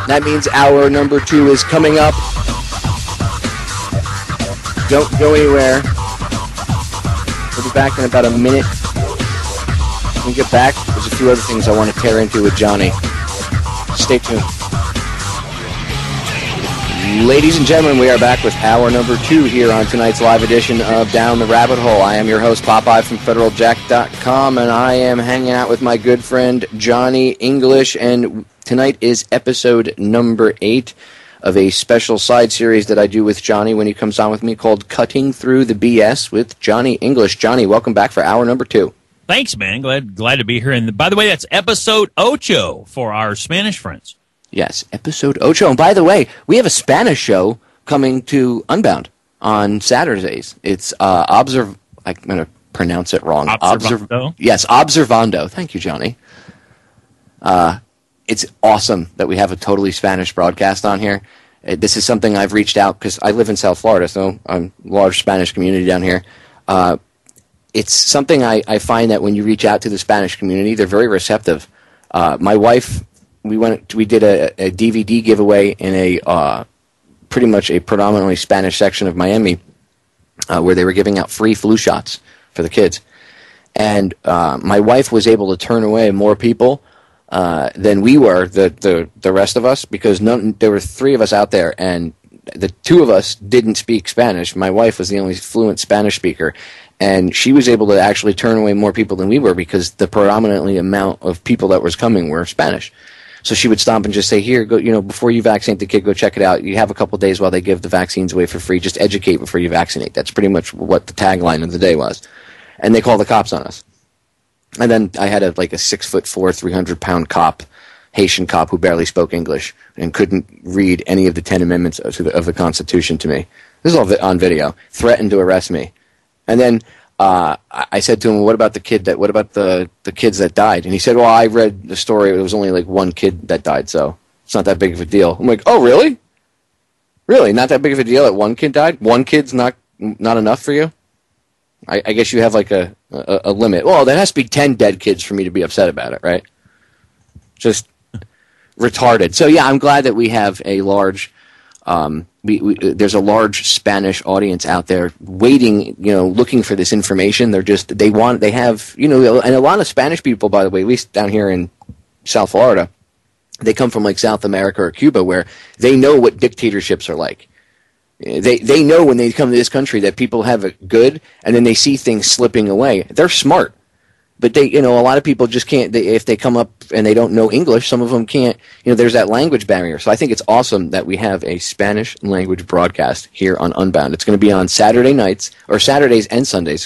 That means hour number 2 is coming up. Don't go anywhere. We'll be back in about a minute. When we get back, there's a few other things I want to tear into with Johnny. Stay tuned. Ladies and gentlemen, we are back with hour number 2 here on tonight's live edition of Down the Rabbit Hole. I am your host, Popeye from FederalJack.com, and I am hanging out with my good friend, Johnny English, and tonight is episode number 8 of a special side series that I do with Johnny when he comes on with me called Cutting Through the BS with Johnny English. Johnny, welcome back for hour number 2. Thanks, man. Glad to be here. And by the way, that's episode ocho for our Spanish friends. Yes, episode ocho. And by the way, we have a Spanish show coming to Unbound on Saturdays. It's I'm going to pronounce it wrong. Observando? Yes, Observando. Thank you, Johnny. It's awesome that we have a totally Spanish broadcast on here. This is something I've reached out because I live in South Florida, so I'm a large Spanish community down here. It's something I find that when you reach out to the Spanish community, they're very receptive. My wife, we did a DVD giveaway in a pretty much a predominantly Spanish section of Miami, where they were giving out free flu shots for the kids, and my wife was able to turn away more people than we were, the rest of us, because there were 3 of us out there, and the 2 of us didn't speak Spanish. My wife was the only fluent Spanish speaker, and she was able to actually turn away more people than we were because the predominantly amount of people that was coming were Spanish. So she would stop and just say, here, go, before you vaccinate the kid, go check it out. You have a couple of days while they give the vaccines away for free. Just educate before you vaccinate. That's pretty much what the tagline of the day was. And they called the cops on us. And then I had a 6'4", 300-pound cop, Haitian cop who barely spoke English and couldn't read any of the 10 amendments of the Constitution to me. This is all on video. Threatened to arrest me. And then I said to him, what about the kids that died? And he said, well, I read the story. It was only 1 kid that died, so it's not that big of a deal. I'm like, oh, really? Really? Not that big of a deal that 1 kid died? 1 kid's not enough for you? I guess you have a limit. Well, there has to be 10 dead kids for me to be upset about it, right? Just retarded. So, yeah, I'm glad that we have a large... there's a large Spanish audience out there waiting, looking for this information. They have, and a lot of Spanish people, by the way, at least down here in South Florida, they come from South America or Cuba, where they know what dictatorships are like. They know when they come to this country that people have it good, and then they see things slipping away. They're smart. But a lot of people just can't, if they come up and they don't know English, some of them can't, there's that language barrier. So I think it's awesome that we have a Spanish language broadcast here on Unbound. It's going to be on Saturdays and Sundays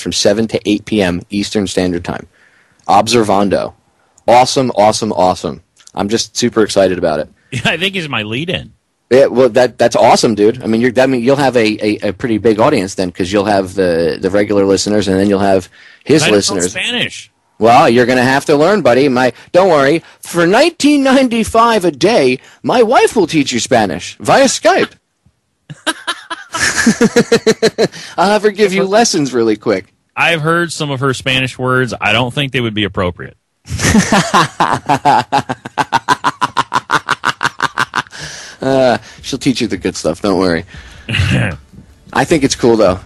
from 7 to 8 p.m. Eastern Standard Time. Observando. Awesome, awesome, awesome. I'm just super excited about it. Yeah, I think he's my lead-in. Yeah, well, that's awesome, dude. I mean, you'll have a pretty big audience then, because you'll have the regular listeners, and then you'll have his listeners. I don't know Spanish. Well, you're going to have to learn, buddy. Don't worry. For $19.95 a day, my wife will teach you Spanish via Skype. I'll have her give you lessons really quick. I've heard some of her Spanish words. I don't think they would be appropriate. She'll teach you the good stuff. Don't worry. I think it's cool though.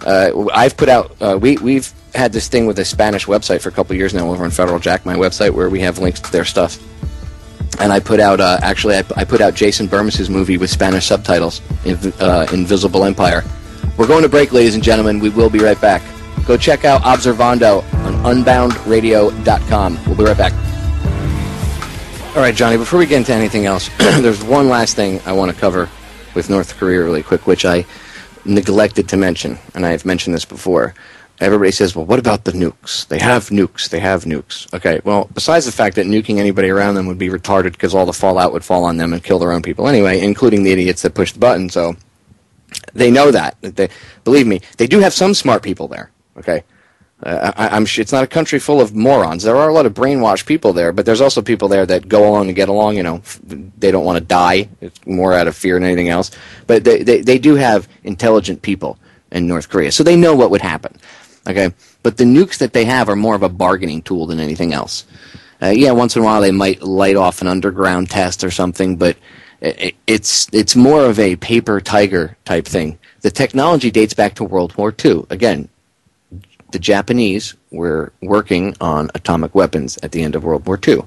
I've put out. We've had this thing with a Spanish website for a couple of years now over on Federal Jack, my website, where we have links to their stuff. And I put out. I put out Jason Bermas's movie with Spanish subtitles, Invisible Empire. We're going to break, ladies and gentlemen. We will be right back. Go check out Observando on unboundradio.com. We'll be right back. All right, Johnny, before we get into anything else, there's one last thing I want to cover with North Korea really quick, which I neglected to mention, and I've mentioned this before. Everybody says, well, what about the nukes? They have nukes. Okay, well, besides the fact that nuking anybody around them would be retarded because all the fallout would fall on them and kill their own people anyway, including the idiots that push the button, so they know that. Believe me, they do have some smart people there, okay? I'm sure it's not a country full of morons. There are a lot of brainwashed people there, but there's also people there that go along and get along. They don't want to die. It's more out of fear than anything else. But they do have intelligent people in North Korea, so they know what would happen. Okay, but the nukes that they have are more of a bargaining tool than anything else. Once in a while they might light off an underground test or something, but it's more of a paper tiger type thing The technology dates back to World War II. Again, the Japanese were working on atomic weapons at the end of World War II.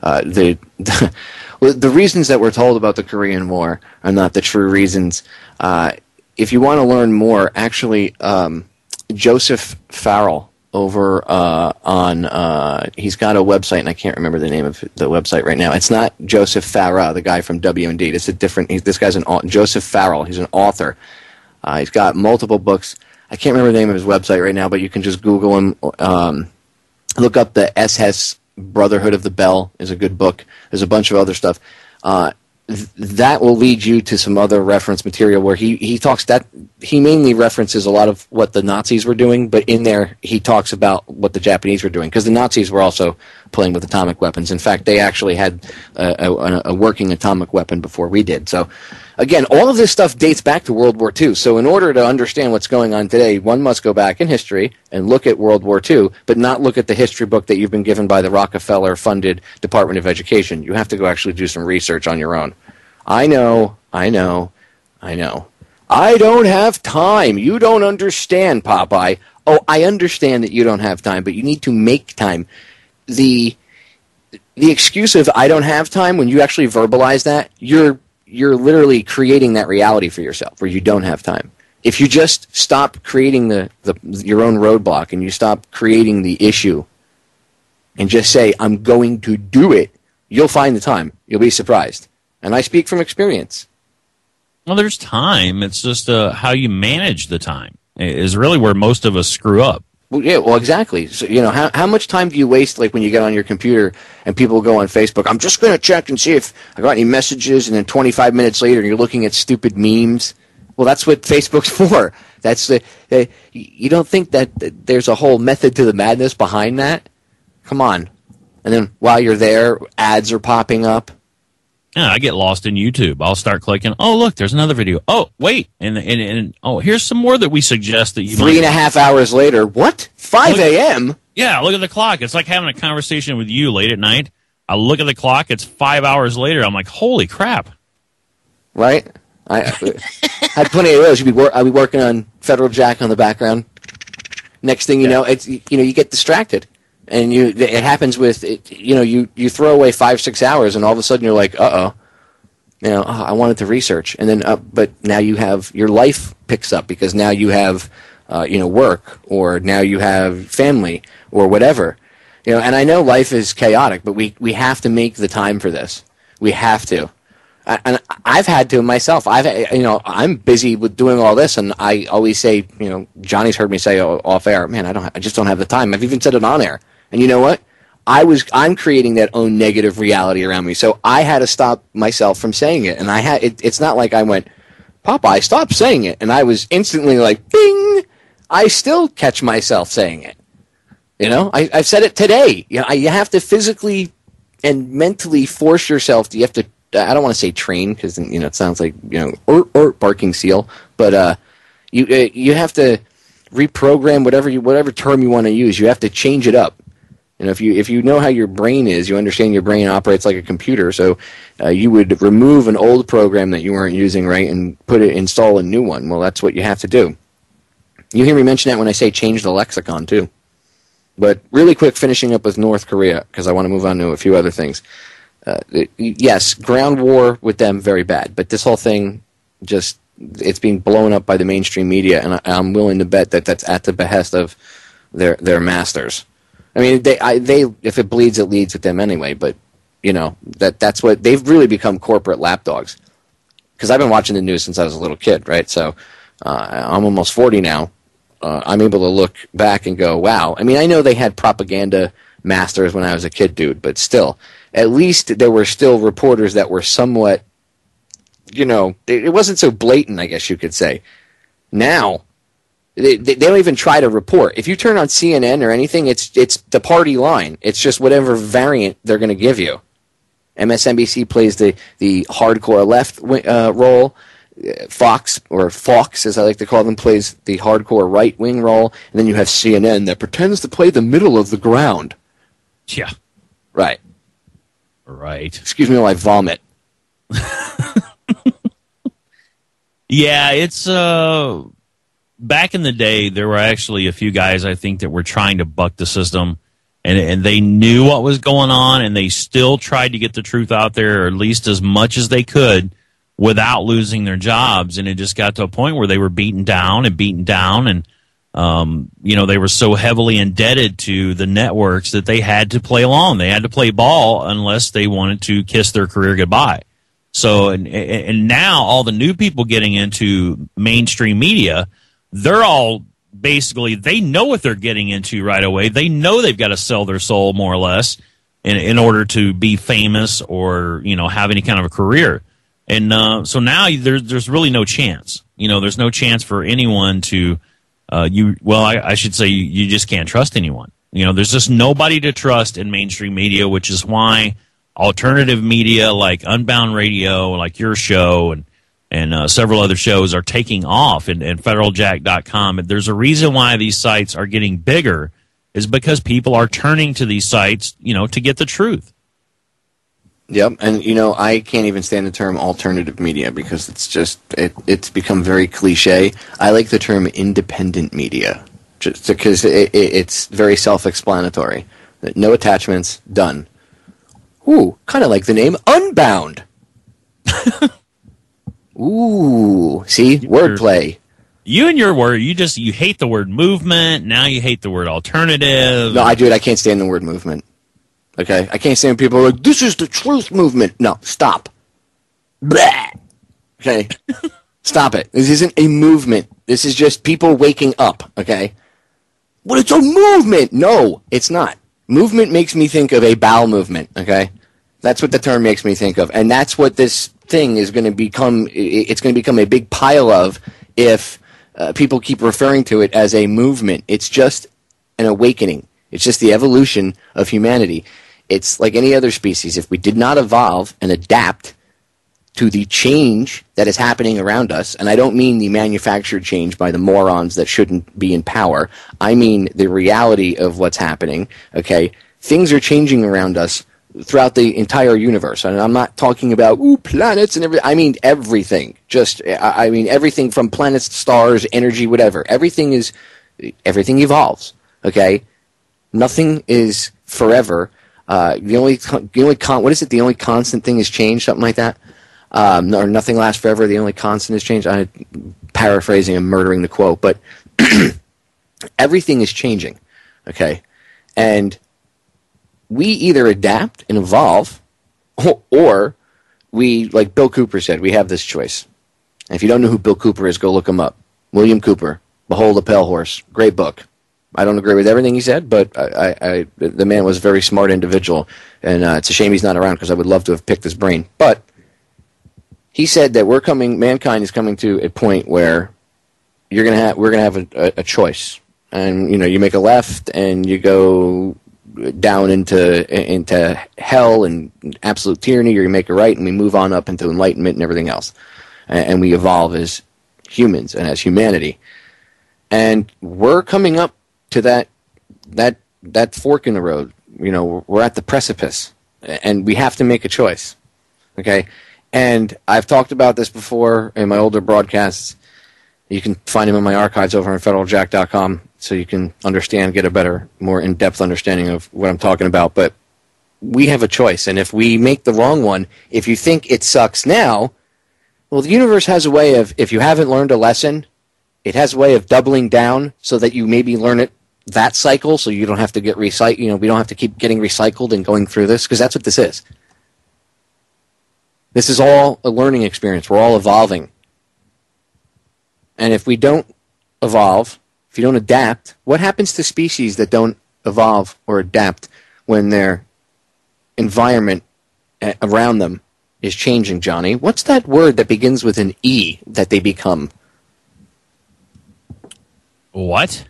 The reasons that we're told about the Korean War are not the true reasons. If you want to learn more, actually, Joseph Farrell over he's got a website, and I can't remember the name of the website right now. It's not Joseph Farah, the guy from W&D. It's a different. This guy's Joseph Farrell. He's an author. He's got multiple books. I can't remember the name of his website right now, but you can just Google him. Look up the SS Brotherhood of the Bell is a good book. There's a bunch of other stuff. That will lead you to some other reference material where he talks that he mainly references a lot of what the Nazis were doing, but in there he talks about what the Japanese were doing, because the Nazis were also playing with atomic weapons. In fact, they actually had a working atomic weapon before we did. So again, all of this stuff dates back to World War II. So in order to understand what's going on today, one must go back in history and look at World War II, but not look at the history book that you've been given by the Rockefeller-funded Department of Education. You have to go actually do some research on your own. I know. I don't have time. You don't understand, Popeye. Oh, I understand that you don't have time, but you need to make time. The excuse of I don't have time, when you actually verbalize that, you're literally creating that reality for yourself where you don't have time. If you just stop creating your own roadblock and you stop creating the issue and just say, I'm going to do it, you'll find the time. You'll be surprised. And I speak from experience. Well, there's time. It's just how you manage the time is really where most of us screw up. Well, yeah, well, exactly. So, how much time do you waste, like, when you get on your computer and people go on Facebook, I'm just going to check and see if I got any messages, and then 25 minutes later you're looking at stupid memes? Well, that's what Facebook's for. That's you don't think that there's a whole method to the madness behind that? Come on. And then while you're there, ads are popping up. Yeah, I get lost in YouTube. I'll start clicking. Oh, look, there's another video. Oh, wait. And oh, here's some more that we suggest that you 3.5 hours later. What? 5 a.m.? Yeah, look at the clock. It's like having a conversation with you late at night. I look at the clock. It's 5 hours later. I'm like, holy crap. Right? I had plenty of those. I'd be working on Federal Jack on the background. Next thing you know, it's you get distracted. And it happens with you throw away 5-6 hours, and all of a sudden you're like, I wanted to research, and then but now you have your life picks up because now you have work, or now you have family, or whatever, and I know life is chaotic, but we have to make the time for this. We have to. And I've had to myself. I'm busy with doing all this, and I always say, Johnny's heard me say off air, man, I just don't have the time. I've even said it on air. And you know what? I'm creating that own negative reality around me. So I had to stop myself from saying it. And it's not like I went, Popeye, stop saying it. And I was instantly like, bing! I still catch myself saying it. I've said it today. You have to physically and mentally force yourself. You have to, I don't want to say train, because it sounds like, or barking seal. But you have to reprogram whatever term you want to use. You have to change it up. If you know how your brain is, you understand your brain operates like a computer. So you would remove an old program that you weren't using, right, and install a new one. Well, that's what you have to do. You hear me mention that when I say change the lexicon too. But really quick, finishing up with North Korea, because I want to move on to a few other things. Yes, ground war with them, very bad. But this whole thing, it's being blown up by the mainstream media, and I'm willing to bet that that's at the behest of their masters. I mean, they if it bleeds, it leads with them anyway. But that's what they've really become, corporate lapdogs. Because I've been watching the news since I was a little kid, right? So I'm almost 40 now. I'm able to look back and go, wow. I mean, I know they had propaganda masters when I was a kid, dude, but still, at least there were still reporters that were somewhat, it wasn't so blatant, I guess you could say. Now, they don't even try to report. If you turn on CNN or anything, it's the party line. It's just whatever variant they're going to give you. MSNBC plays the hardcore left role. Fox, or Fox as I like to call them, plays the hardcore right-wing role. And then you have CNN that pretends to play the middle of the ground. Yeah. Right. Right. Excuse me while I vomit. Yeah, it's back in the day, there were actually a few guys I think that were trying to buck the system, and they knew what was going on, and they still tried to get the truth out there, or at least as much as they could, without losing their jobs. And it just got to a point where they were beaten down, and they were so heavily indebted to the networks that they had to play along. They had to play ball unless they wanted to kiss their career goodbye. So, and now all the new people getting into mainstream media, they're all basically, they know what they're getting into right away. They know they've got to sell their soul more or less in order to be famous or, have any kind of a career. And so now there's really no chance. There's no chance for anyone to, I should say you just can't trust anyone. There's just nobody to trust in mainstream media, which is why alternative media like Unbound Radio, like your show, and several other shows are taking off, and federaljack.com. There's a reason why these sites are getting bigger, is because people are turning to these sites, to get the truth. Yep, and I can't even stand the term alternative media because it's become very cliche. I like the term independent media just because it's very self-explanatory. No attachments, done. Ooh, kind of like the name Unbound. Ooh, see, wordplay. You and your word, you hate the word movement. Now you hate the word alternative. No, I can't stand the word movement. Okay, I can't stand when people are like, "This is the truth movement." No, stop. Blah. Okay, stop it. This isn't a movement. This is just people waking up. Okay, but it's a movement. No, it's not. Movement makes me think of a bowel movement. Okay, that's what the term makes me think of, and that's what this thing is going to become. It's going to become a big pile of if people keep referring to it as a movement. It's just an awakening. It's just the evolution of humanity. It's like any other species. If we did not evolve and adapt to the change that is happening around us, and I don't mean the manufactured change by the morons that shouldn't be in power, I mean the reality of what's happening, okay? Things are changing around us throughout the entire universe. And I'm not talking about, planets and everything. I mean everything. I mean everything from planets, stars, energy, whatever. Everything evolves, okay? Nothing is forever. The only the only constant thing is change, something like that. Or nothing lasts forever. The only constant is change. I'm paraphrasing and murdering the quote, but everything is changing. Okay, and we either adapt and evolve, or we, like Bill Cooper said, we have this choice. And if you don't know who Bill Cooper is, go look him up. William Cooper, Behold the Pale Horse. Great book. I don't agree with everything he said, but the man was a very smart individual, and it's a shame he's not around because I would love to have picked his brain. But he said that mankind is coming to a point where we're gonna have a choice, and you make a left and you go down into hell and absolute tyranny, or you make a right and we move on up into enlightenment and everything else, and we evolve as humans and as humanity, and we're coming up to that fork in the road. We're at the precipice, and we have to make a choice. Okay, and I've talked about this before in my older broadcasts. You can find them in my archives over on federaljack.com, so you can get a better, more in-depth understanding of what I'm talking about. But we have a choice, and if we make the wrong one, if you think it sucks now, well, the universe has a way of, if you haven't learned a lesson, it has a way of doubling down so that you maybe learn it that cycle, so you don't have to get recycled. We don't have to keep getting recycled and going through this, because that's what this is. This is all a learning experience. We're all evolving. And if we don't evolve, if you don't adapt, what happens to species that don't evolve or adapt when their environment around them is changing, Johnny? What's that word that begins with an E that they become? What?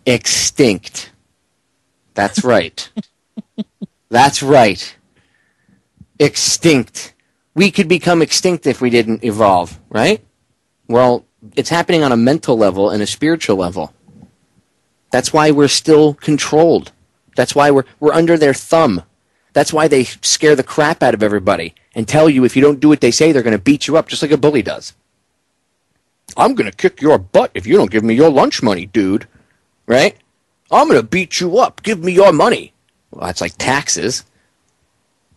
Extinct. That's right. That's right. Extinct. We could become extinct if we didn't evolve, right? Well, it's happening on a mental level and a spiritual level. That's why we're still controlled. That's why we're under their thumb. That's why they scare the crap out of everybody and tell you if you don't do what they say, they're going to beat you up, just like a bully does. I'm going to kick your butt if you don't give me your lunch money, dude. Right? I'm going to beat you up. Give me your money. Well, that's like taxes.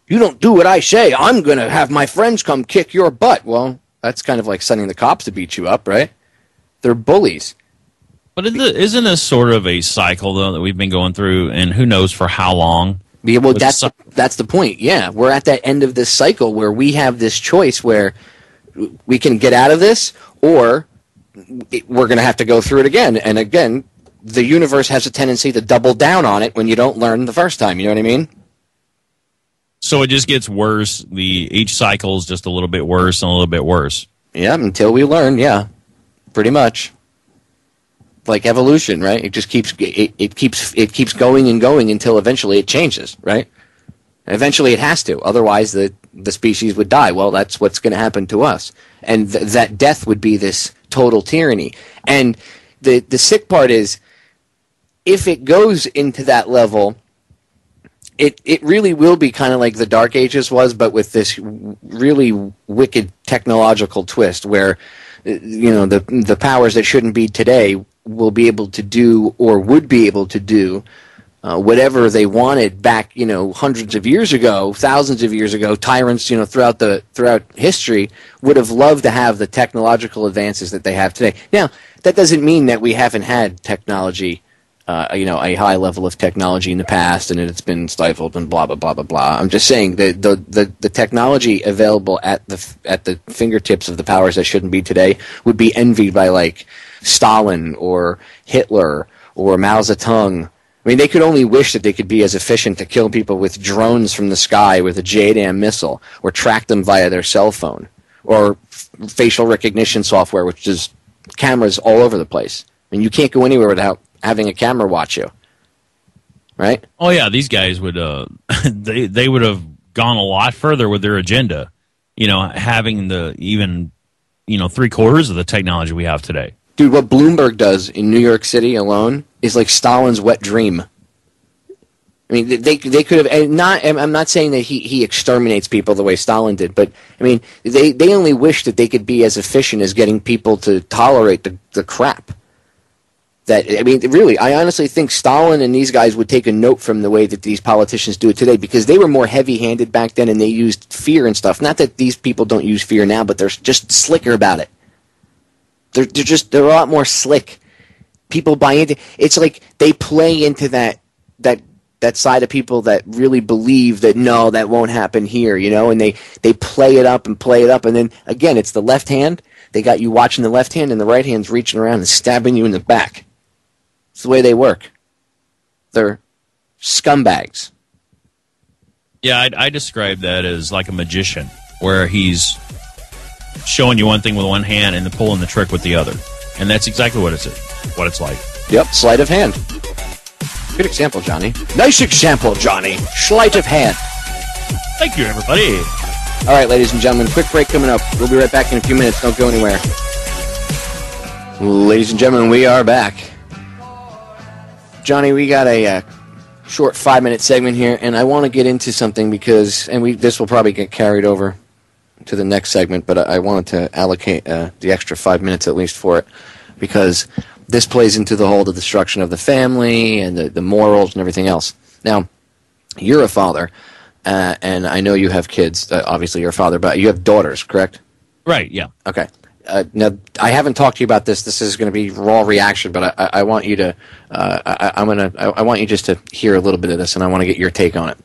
You don't do what I say, I'm going to have my friends come kick your butt. Well, that's kind of like sending the cops to beat you up, right? They're bullies. But isn't this sort of a cycle, though, that we've been going through, and who knows for how long? Yeah, well, that's the point. Yeah, we're at that end of this cycle where we have this choice where we can get out of this, or we're going to have to go through it again. And again, the universe has a tendency to double down on it when you don't learn the first time. You know what I mean? So it just gets worse. Each cycle is just a little bit worse and a little bit worse. Yeah, until we learn. Yeah, pretty much. Like evolution, right? It just keeps going and going until eventually it changes, right? Eventually it has to. Otherwise, the species would die. Well, that's what's going to happen to us, and that death would be this total tyranny. And the sick part is, if it goes into that level, it really will be kind of like the Dark Ages was, but with this really wicked technological twist where, the powers that shouldn't be today will be able to do, or would be able to do, whatever they wanted back, hundreds of years ago, thousands of years ago. Tyrants, throughout history would have loved to have the technological advances that they have today. Now, that doesn't mean that we haven't had technology, a high level of technology in the past, and it's been stifled and blah blah blah blah blah. I'm just saying that the technology available at the fingertips of the powers that shouldn't be today would be envied by like Stalin or Hitler or Mao Zedong. I mean, they could only wish that they could be as efficient to kill people with drones from the sky with a JDAM missile, or track them via their cell phone, or facial recognition software, which is cameras all over the place. I mean, you can't go anywhere without having a camera watch you, right? Oh yeah, these guys would they would have gone a lot further with their agenda, having the even 3/4 of the technology we have today. Dude, what Bloomberg does in New York City alone is like Stalin's wet dream. I mean, they could have, and I'm not saying that he exterminates people the way Stalin did, but I mean, they only wish that they could be as efficient as getting people to tolerate the crap. Really, I honestly think Stalin and these guys would take a note from the way that these politicians do it today, because they were more heavy-handed back then and they used fear and stuff. Not that these people don't use fear now, but they're just slicker about it. They're a lot more slick. People buy into. It's like they play into that side of people that really believe that no, that won't happen here, and they play it up, and then again, it's the left hand. They got you watching the left hand, and the right hand's reaching around and stabbing you in the back. It's the way they work. They're scumbags. Yeah, I describe that as like a magician, where he's showing you one thing with one hand and then pulling the trick with the other. And that's exactly what it's like. Yep, sleight of hand. Good example, Johnny. Nice example, Johnny. Sleight of hand. Thank you, everybody. All right, ladies and gentlemen, quick break coming up. We'll be right back in a few minutes. Don't go anywhere. Ladies and gentlemen, we are back. Johnny, we got a short 5-minute segment here, and I want to get into something because, this will probably get carried over to the next segment, but I wanted to allocate the extra 5 minutes at least for it, because this plays into the whole destruction of the family and the morals and everything else. Now, you're a father, and I know you have kids. Obviously, you're a father, but you have daughters, correct? Right, yeah. Okay. Now, I haven't talked to you about this. This is going to be raw reaction, but I want you to. I want you just to hear a little bit of this, and I want to get your take on it,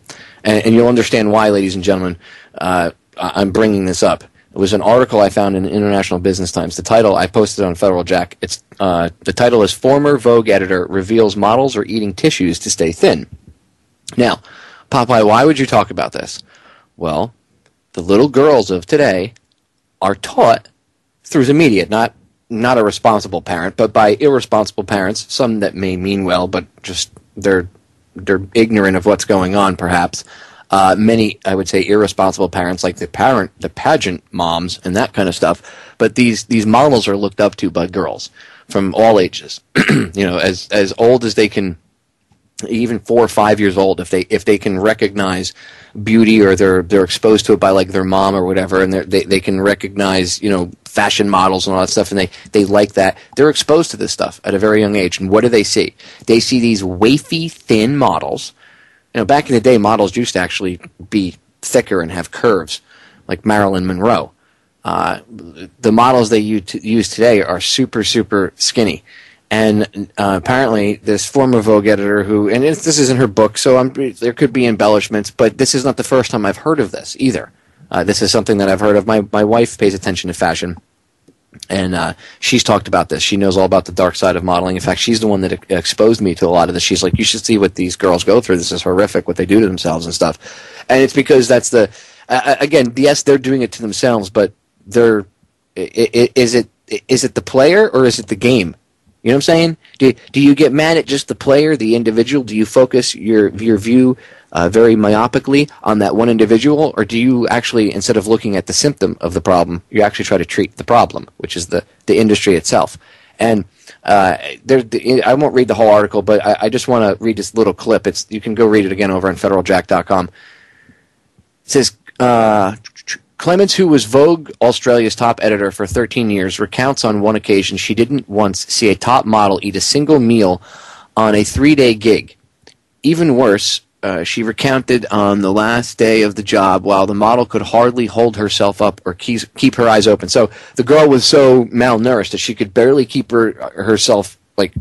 and you'll understand why, ladies and gentlemen. I'm bringing this up. It was an article I found in International Business Times. The title I posted on Federal Jack. It's the title is "Former Vogue Editor Reveals Models Are Eating Tissues to Stay Thin." Now, Popeye, why would you talk about this? Well, the little girls of today are taught through the media, not a responsible parent, but by irresponsible parents, some that may mean well, but just they're ignorant of what's going on, perhaps. Many, I would say, irresponsible parents, like the pageant moms and that kind of stuff. But these models are looked up to by girls from all ages. As old as they can even 4 or 5 years old, if they can recognize beauty, or they're exposed to it by like their mom or whatever, and they can recognize, you know, fashion models and all that stuff, and they like that, they're exposed to this stuff at a very young age. And what do they see? They see these wafy, thin models. You know, back in the day, models used to actually be thicker and have curves, like Marilyn Monroe. The models they use today are super, super skinny. And apparently, this former Vogue editor this is in her book, so there could be embellishments, but this is not the first time I've heard of this either. This is something that I've heard of. My wife pays attention to fashion, and she's talked about this. She knows all about the dark side of modeling. In fact, she's the one that exposed me to a lot of this. She's like, you should see what these girls go through. This is horrific, what they do to themselves and stuff. And it's because that's again, yes, they're doing it to themselves, but is it the player or is it the game? You know what I'm saying? Do you get mad at just the player, the individual? Do you focus your view very myopically on that one individual, or do you actually, instead of looking at the symptom of the problem, you actually try to treat the problem, which is the industry itself? And I won't read the whole article, but I just want to read this little clip. You can go read it again over on federaljack.com. It says, Clements, who was Vogue Australia's top editor for 13 years, recounts on one occasion she didn't once see a top model eat a single meal on a 3-day gig. Even worse, she recounted on the last day of the job, while the model could hardly hold herself up or keep her eyes open. So the girl was so malnourished that she could barely keep herself like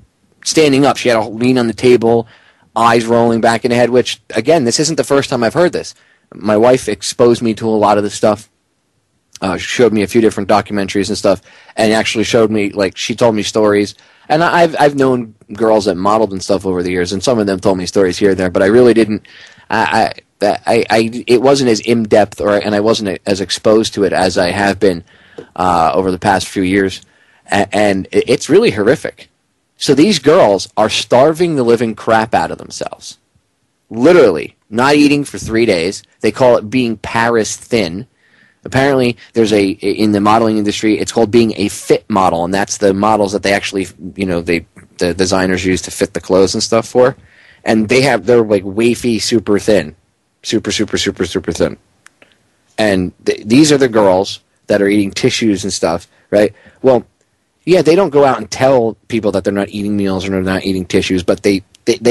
standing up. She had to lean on the table, eyes rolling back in the head, which, again, this isn't the first time I've heard this. My wife exposed me to a lot of this stuff. Showed me a few different documentaries and stuff, and actually showed me, like, she told me stories. And I've known girls that modeled and stuff over the years, and some of them told me stories here and there, but I really didn't. It wasn't as in depth, and I wasn't as exposed to it as I have been over the past few years, and it's really horrific. So these girls are starving the living crap out of themselves, literally not eating for 3 days. They call it being Paris thin. Apparently, there's in the modeling industry, it's called being a fit model, and that's the models that they actually, you know, the designers use to fit the clothes and stuff for. And they're like wafy, super thin, super, super, super, super thin. And these are the girls that are eating tissues and stuff, right? Well, yeah, they don't go out and tell people that they're not eating meals or they're not eating tissues, but they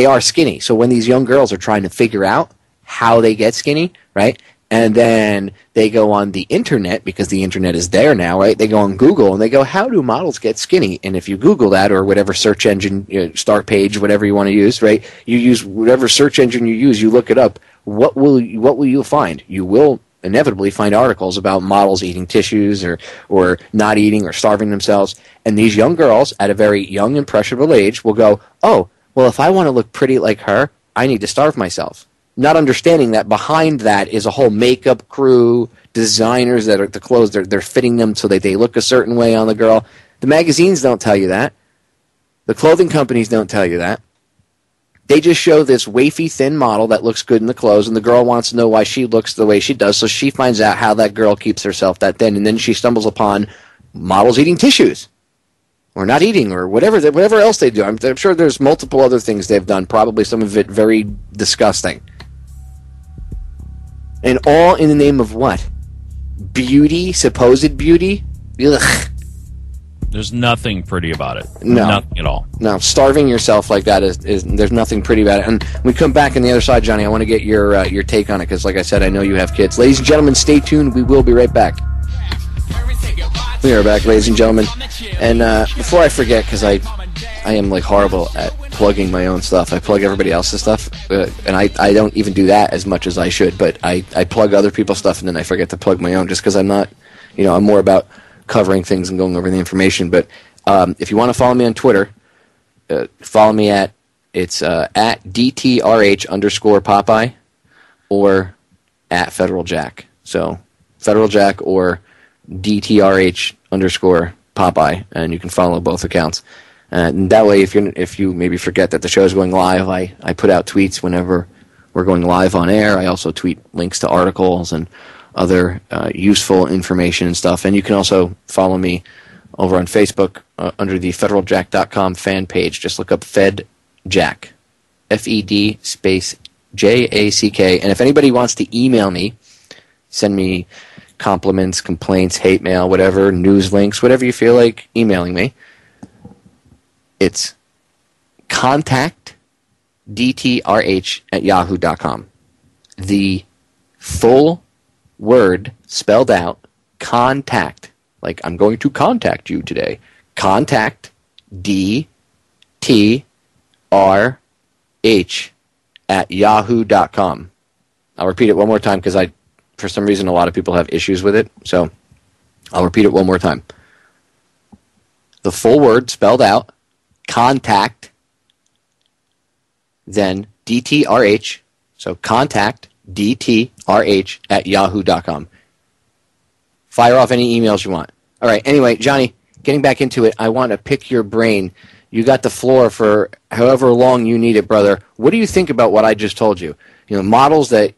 are skinny. So when these young girls are trying to figure out how they get skinny, right? And then they go on the internet, because the internet is there now, right? They go on Google and they go, how do models get skinny? And if you Google that, or whatever search engine, start page, whatever you want to use, right? You use whatever search engine you use, you look it up. What will you find? You will inevitably find articles about models eating tissues or not eating or starving themselves. And these young girls at a very young, impressionable age will go, oh, well, if I want to look pretty like her, I need to starve myself. Not understanding that behind that is a whole makeup crew, designers that are the clothes, they're fitting them so that they look a certain way on the girl. The magazines don't tell you that. The clothing companies don't tell you that. They just show this wafy, thin model that looks good in the clothes, and the girl wants to know why she looks the way she does, so she finds out how that girl keeps herself that thin, and then she stumbles upon models eating tissues, or not eating, or whatever else they do. I'm sure there's multiple other things they've done, probably some of it very disgusting. And all in the name of what? Beauty, supposed beauty? Ugh. There's nothing pretty about it. No. Nothing at all. No, starving yourself like that is there's nothing pretty about it. And when we come back on the other side, Johnny, I want to get your take on it, because like I said, I know you have kids. Ladies and gentlemen, stay tuned. We will be right back. We are back, ladies and gentlemen. And before I forget, because I am like horrible at plugging my own stuff. I plug everybody else's stuff, and I don't even do that as much as I should, but I plug other people's stuff, and then I forget to plug my own, just because I'm not, I'm more about covering things and going over the information. But if you want to follow me on Twitter, follow me at DTRH _Popeye or at Federal Jack. So Federal Jack or DTRH _Popeye, and you can follow both accounts. And that way, if you maybe forget that the show is going live, I put out tweets whenever we're going live on air. I also tweet links to articles and other useful information and stuff. And you can also follow me over on Facebook under the federaljack.com fan page. Just look up Fed Jack, Fed space JACK. And if anybody wants to email me, send me compliments, complaints, hate mail, whatever, news links, whatever you feel like emailing me, it's contact DTRH@yahoo.com. The full word spelled out, contact, like I'm going to contact you today. Contact DTRH@yahoo.com. I'll repeat it one more time because for some reason, a lot of people have issues with it. So I'll repeat it one more time. The full word spelled out, contact, then DTRH. So contact DTRH@yahoo.com. Fire off any emails you want. All right. Anyway, Johnny, getting back into it, I want to pick your brain. You got the floor for however long you need it, brother. What do you think about what I just told you? You know, models that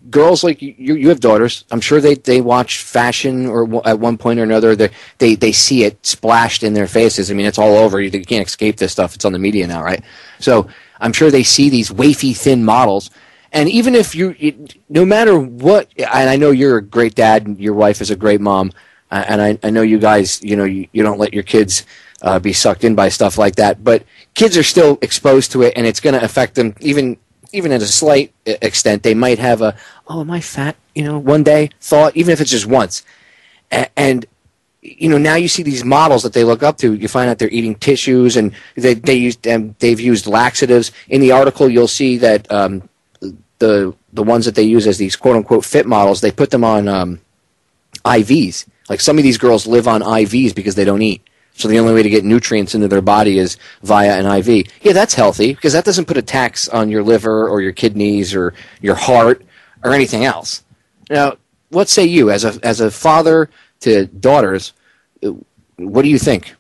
girls like you have daughters. I'm sure they watch fashion or at one point or another. They see it splashed in their faces. I mean, it's all over. You can't escape this stuff. It's on the media now, right? So I'm sure they see these wafy, thin models. And even if no matter what, and I know you're a great dad, and your wife is a great mom, and I know you guys, you don't let your kids be sucked in by stuff like that. But kids are still exposed to it, and it's going to affect them even at a slight extent. They might have am I fat? One day thought, even if it's just once. And now you see these models that they look up to. You find out they're eating tissues, and they've used laxatives. In the article, you'll see that the ones that they use as these quote unquote fit models, they put them on IVs. Like some of these girls live on IVs because they don't eat. So the only way to get nutrients into their body is via an IV. Yeah, that's healthy because that doesn't put a tax on your liver or your kidneys or your heart or anything else. Now, what say you as a father to daughters? What do you think?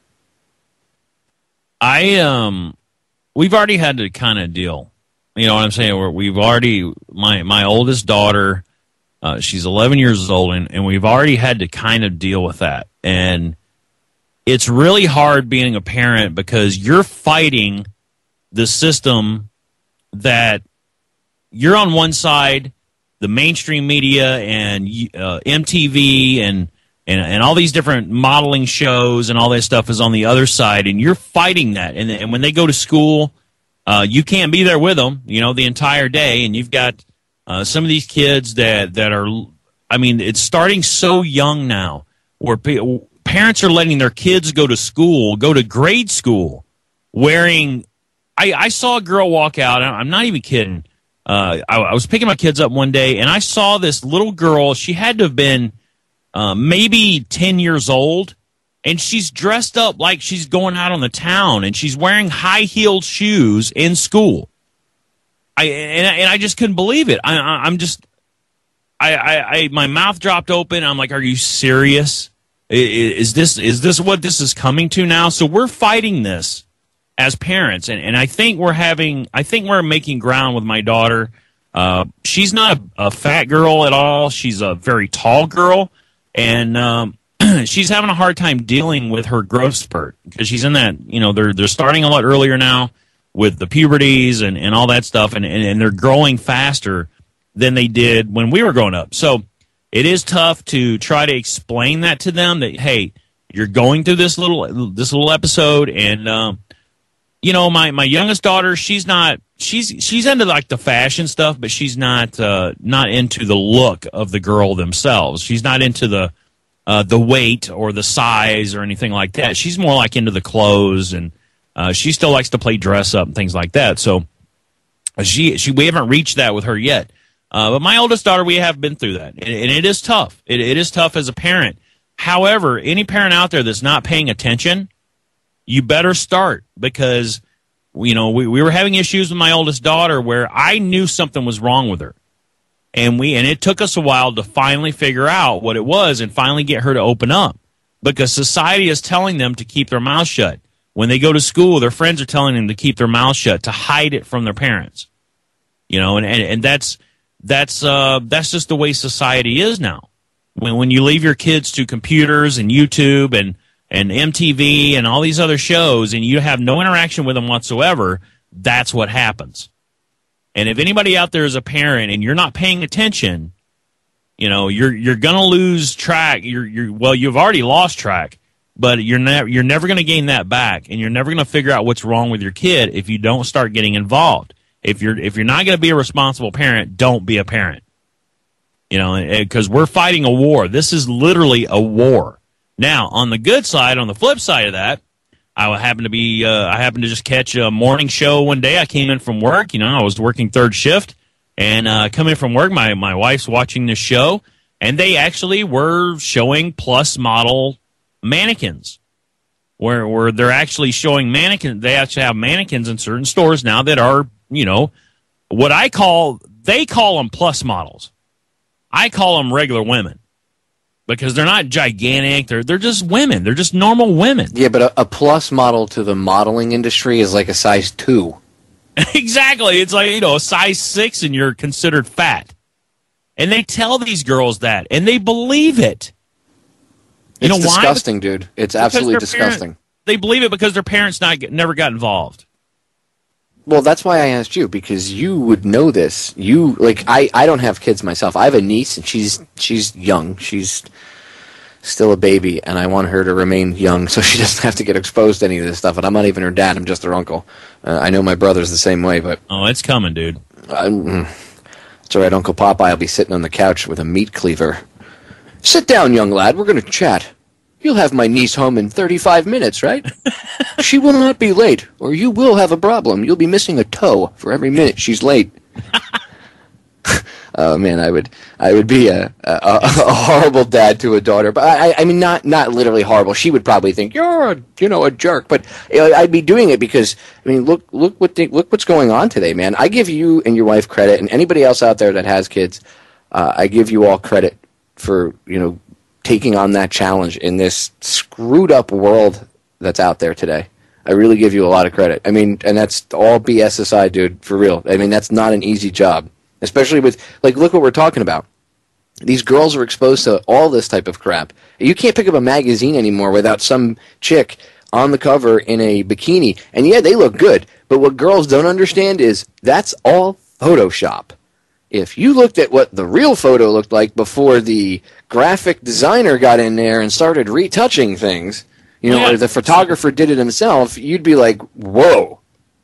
We've already had to kind of deal. You know what I'm saying? We've already my oldest daughter, she's 11 years old, and we've already had to kind of deal with that. And it's really hard being a parent because you're fighting the system that you're on one side, the mainstream media and MTV and all these different modeling shows and all that stuff is on the other side, and you're fighting that. And when they go to school, you can't be there with them, the entire day. And you've got some of these kids that are, I mean, it's starting so young now where parents are letting their kids go to grade school, wearing. I saw a girl walk out. I'm not even kidding. I was picking my kids up one day, and I saw this little girl. She had to have been maybe 10 years old, and she's dressed up like she's going out on the town, and she's wearing high-heeled shoes in school. I just couldn't believe it. My mouth dropped open. I'm like, are you serious? Is this what this is coming to now? So we're fighting this as parents, and I think we're making ground with my daughter. She's not a fat girl at all. She's a very tall girl, and she's having a hard time dealing with her growth spurt because she's in that, they're starting a lot earlier now with the puberties and all that stuff, and they're growing faster than they did when we were growing up. So it is tough to try to explain that to them that, hey, you're going through this little episode, and my youngest daughter, she's into like the fashion stuff, but she's not into the look of the girl themselves. She's not into the weight or the size or anything like that. She's more like into the clothes, and she still likes to play dress up and things like that. So we haven't reached that with her yet. But my oldest daughter, we have been through that, and it is tough. It is tough as a parent. However, any parent out there that's not paying attention, you better start, because we were having issues with my oldest daughter where I knew something was wrong with her, and it took us a while to finally figure out what it was and finally get her to open up, because society is telling them to keep their mouth shut. When they go to school, their friends are telling them to keep their mouth shut, to hide it from their parents. And that's just the way society is now. When you leave your kids to computers and YouTube and MTV and all these other shows, and you have no interaction with them whatsoever, that's what happens. And if anybody out there is a parent and you're not paying attention, you're gonna lose track. You've already lost track, but you're never gonna gain that back, and you're never gonna figure out what's wrong with your kid if you don't start getting involved. If you're not gonna be a responsible parent, don't be a parent. Because we're fighting a war. This is literally a war. Now, on the good side, on the flip side of that, I happened to just catch a morning show one day. I came in from work. I was working third shift, and coming in from work, my wife's watching the show, and they actually were showing plus model mannequins, where they're actually showing mannequins. They actually have mannequins in certain stores now that are, what they call them plus models. I call them regular women because they're not gigantic. They're just women. They're just normal women. Yeah, but a plus model to the modeling industry is like a size 2. Exactly. It's like, a size 6 and you're considered fat. And they tell these girls that, and they believe it. It's disgusting, dude. It's absolutely disgusting. They believe it because their parents never got involved. Well, that's why I asked you, because you would know this. I don't have kids myself. I have a niece, and she's young. She's still a baby, and I want her to remain young so she doesn't have to get exposed to any of this stuff. And I'm not even her dad. I'm just her uncle. I know my brother's the same way, but... Oh, it's coming, dude. It's all right, Uncle Popeye. I'll be sitting on the couch with a meat cleaver. Sit down, young lad. We're going to chat. You'll have my niece home in 35 minutes, right? She will not be late, or you will have a problem. You'll be missing a toe for every minute she's late. Oh man, I would be a horrible dad to a daughter, but I mean not literally horrible. She would probably think you're a jerk, but I'd be doing it because look what's going on today, man. I give you and your wife credit, and anybody else out there that has kids, I give you all credit for taking on that challenge in this screwed up world that's out there today. I really give you a lot of credit. And that's all BS aside, dude, for real. That's not an easy job, especially with, look what we're talking about. These girls are exposed to all this type of crap. You can't pick up a magazine anymore without some chick on the cover in a bikini. And yeah, they look good, but what girls don't understand is that's all Photoshop. If you looked at what the real photo looked like before the graphic designer got in there and started retouching things, or the photographer did it himself, you'd be like, whoa.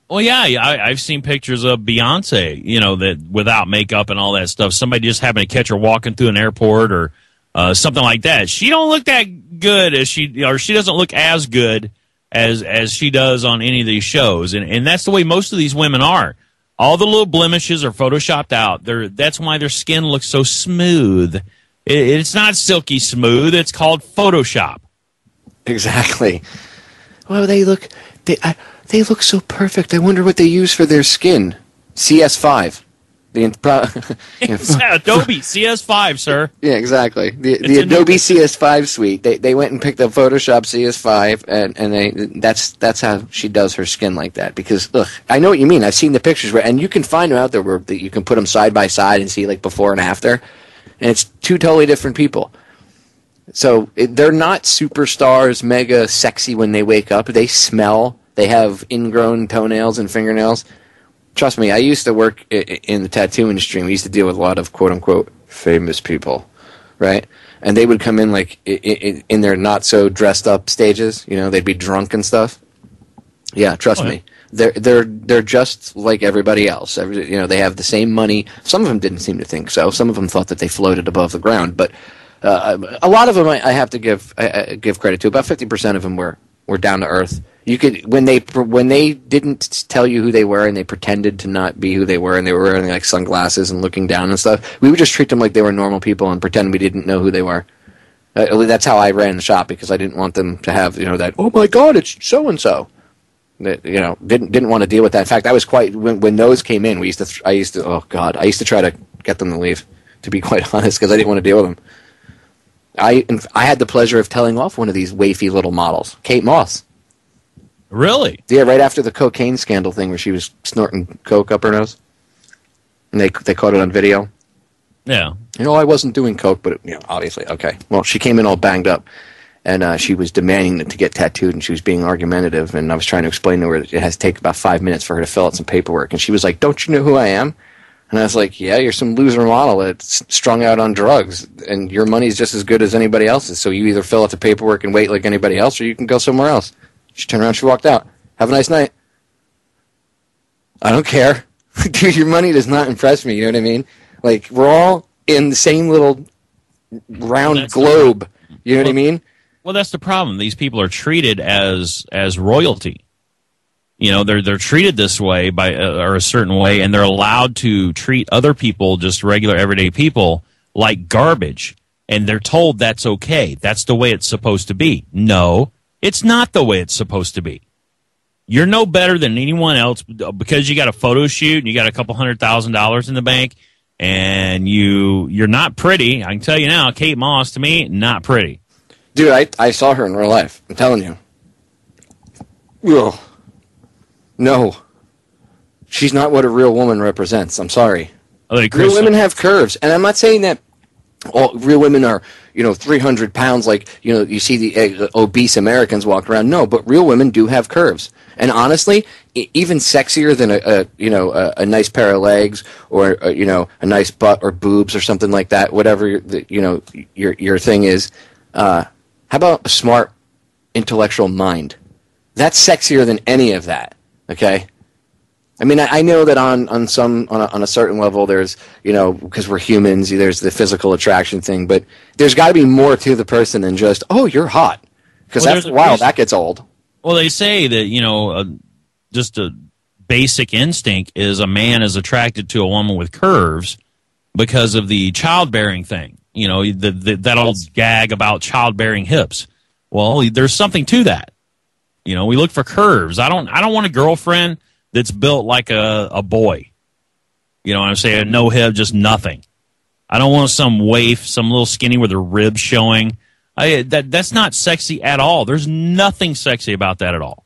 Well, yeah, I've seen pictures of Beyonce, that without makeup and all that stuff. Somebody just happened to catch her walking through an airport or something like that. She don't look that good she doesn't look as good as she does on any of these shows. And that's the way most of these women are. All the little blemishes are photoshopped out. That's why their skin looks so smooth. It's not silky smooth. It's called Photoshop. Exactly. Well, they look so perfect. I wonder what they use for their skin. CS5. Adobe CS5, sir. Yeah, exactly. The Adobe CS5 suite. They went and picked up Photoshop CS5, and that's how she does her skin like that. Because look, I know what you mean. I've seen the pictures and you can find them out there where you can put them side by side and see before and after, and it's two totally different people. So they're not superstars, mega sexy when they wake up. They smell. They have ingrown toenails and fingernails. Trust me, I used to work in the tattoo industry, and we used to deal with a lot of quote-unquote famous people, right? And they would come in in their not-so-dressed-up stages. They'd be drunk and stuff. Yeah, trust me. They're just like everybody else. They have the same money. Some of them didn't seem to think so. Some of them thought that they floated above the ground. But a lot of them I have to give credit to. About 50% of them were down to earth. You could when they didn't tell you who they were and they pretended to not be who they were and they were wearing sunglasses and looking down and stuff. We would just treat them like they were normal people and pretend we didn't know who they were. That's how I ran the shop because I didn't want them to have that. Oh my God, it's so and so. Didn't want to deal with that. In fact, I was quite when those came in. I used to try to get them to leave. To be quite honest, because I didn't want to deal with them. I had the pleasure of telling off one of these wafy little models, Kate Moss. Really? Yeah, right after the cocaine scandal thing where she was snorting coke up her nose. And they caught it on video. Yeah. I wasn't doing coke, but, obviously, okay. Well, she came in all banged up, and she was demanding to get tattooed, and she was being argumentative, and I was trying to explain to her that it has to take about 5 minutes for her to fill out some paperwork. And she was like, don't you know who I am? And I was like, yeah, you're some loser model that's strung out on drugs, and your money's just as good as anybody else's. So you either fill out the paperwork and wait like anybody else, or you can go somewhere else. She turned around, she walked out. Have a nice night. I don't care. Dude, your money does not impress me, you know what I mean? Like, we're all in the same little round globe, you know what I mean? Well, that's the problem. These people are treated as royalty. You know, they're treated this way by or a certain way, and they're allowed to treat other people, just regular everyday people, like garbage. And they're told that's okay. That's the way it's supposed to be. No, it's not the way it's supposed to be. You're no better than anyone else because you got a photo shoot and you got a couple $100,000 in the bank, and you're not pretty. I can tell you now, Kate Moss, to me, not pretty. Dude, I saw her in real life. I'm telling you. Ugh. No. She's not what a real woman represents. I'm sorry. Real women have curves. And I'm not saying that all real women are, 300 pounds like, you see the obese Americans walk around. No, but real women do have curves. And honestly, even sexier than a nice pair of legs or, a nice butt or boobs or something like that, whatever, your thing is. How about a smart intellectual mind? That's sexier than any of that. Okay, I mean, I know that on a certain level, there's because we're humans, there's the physical attraction thing, but there's got to be more to the person than just you're hot, because after a while that gets old. Well, they say that just a basic instinct is a man is attracted to a woman with curves because of the childbearing thing. That old gag about childbearing hips. Well, there's something to that. We look for curves. I don't want a girlfriend that's built like a boy. You know what I'm saying? No hip, just nothing. I don't want some waif, some little skinny with her ribs showing. That's not sexy at all. There's nothing sexy about that at all.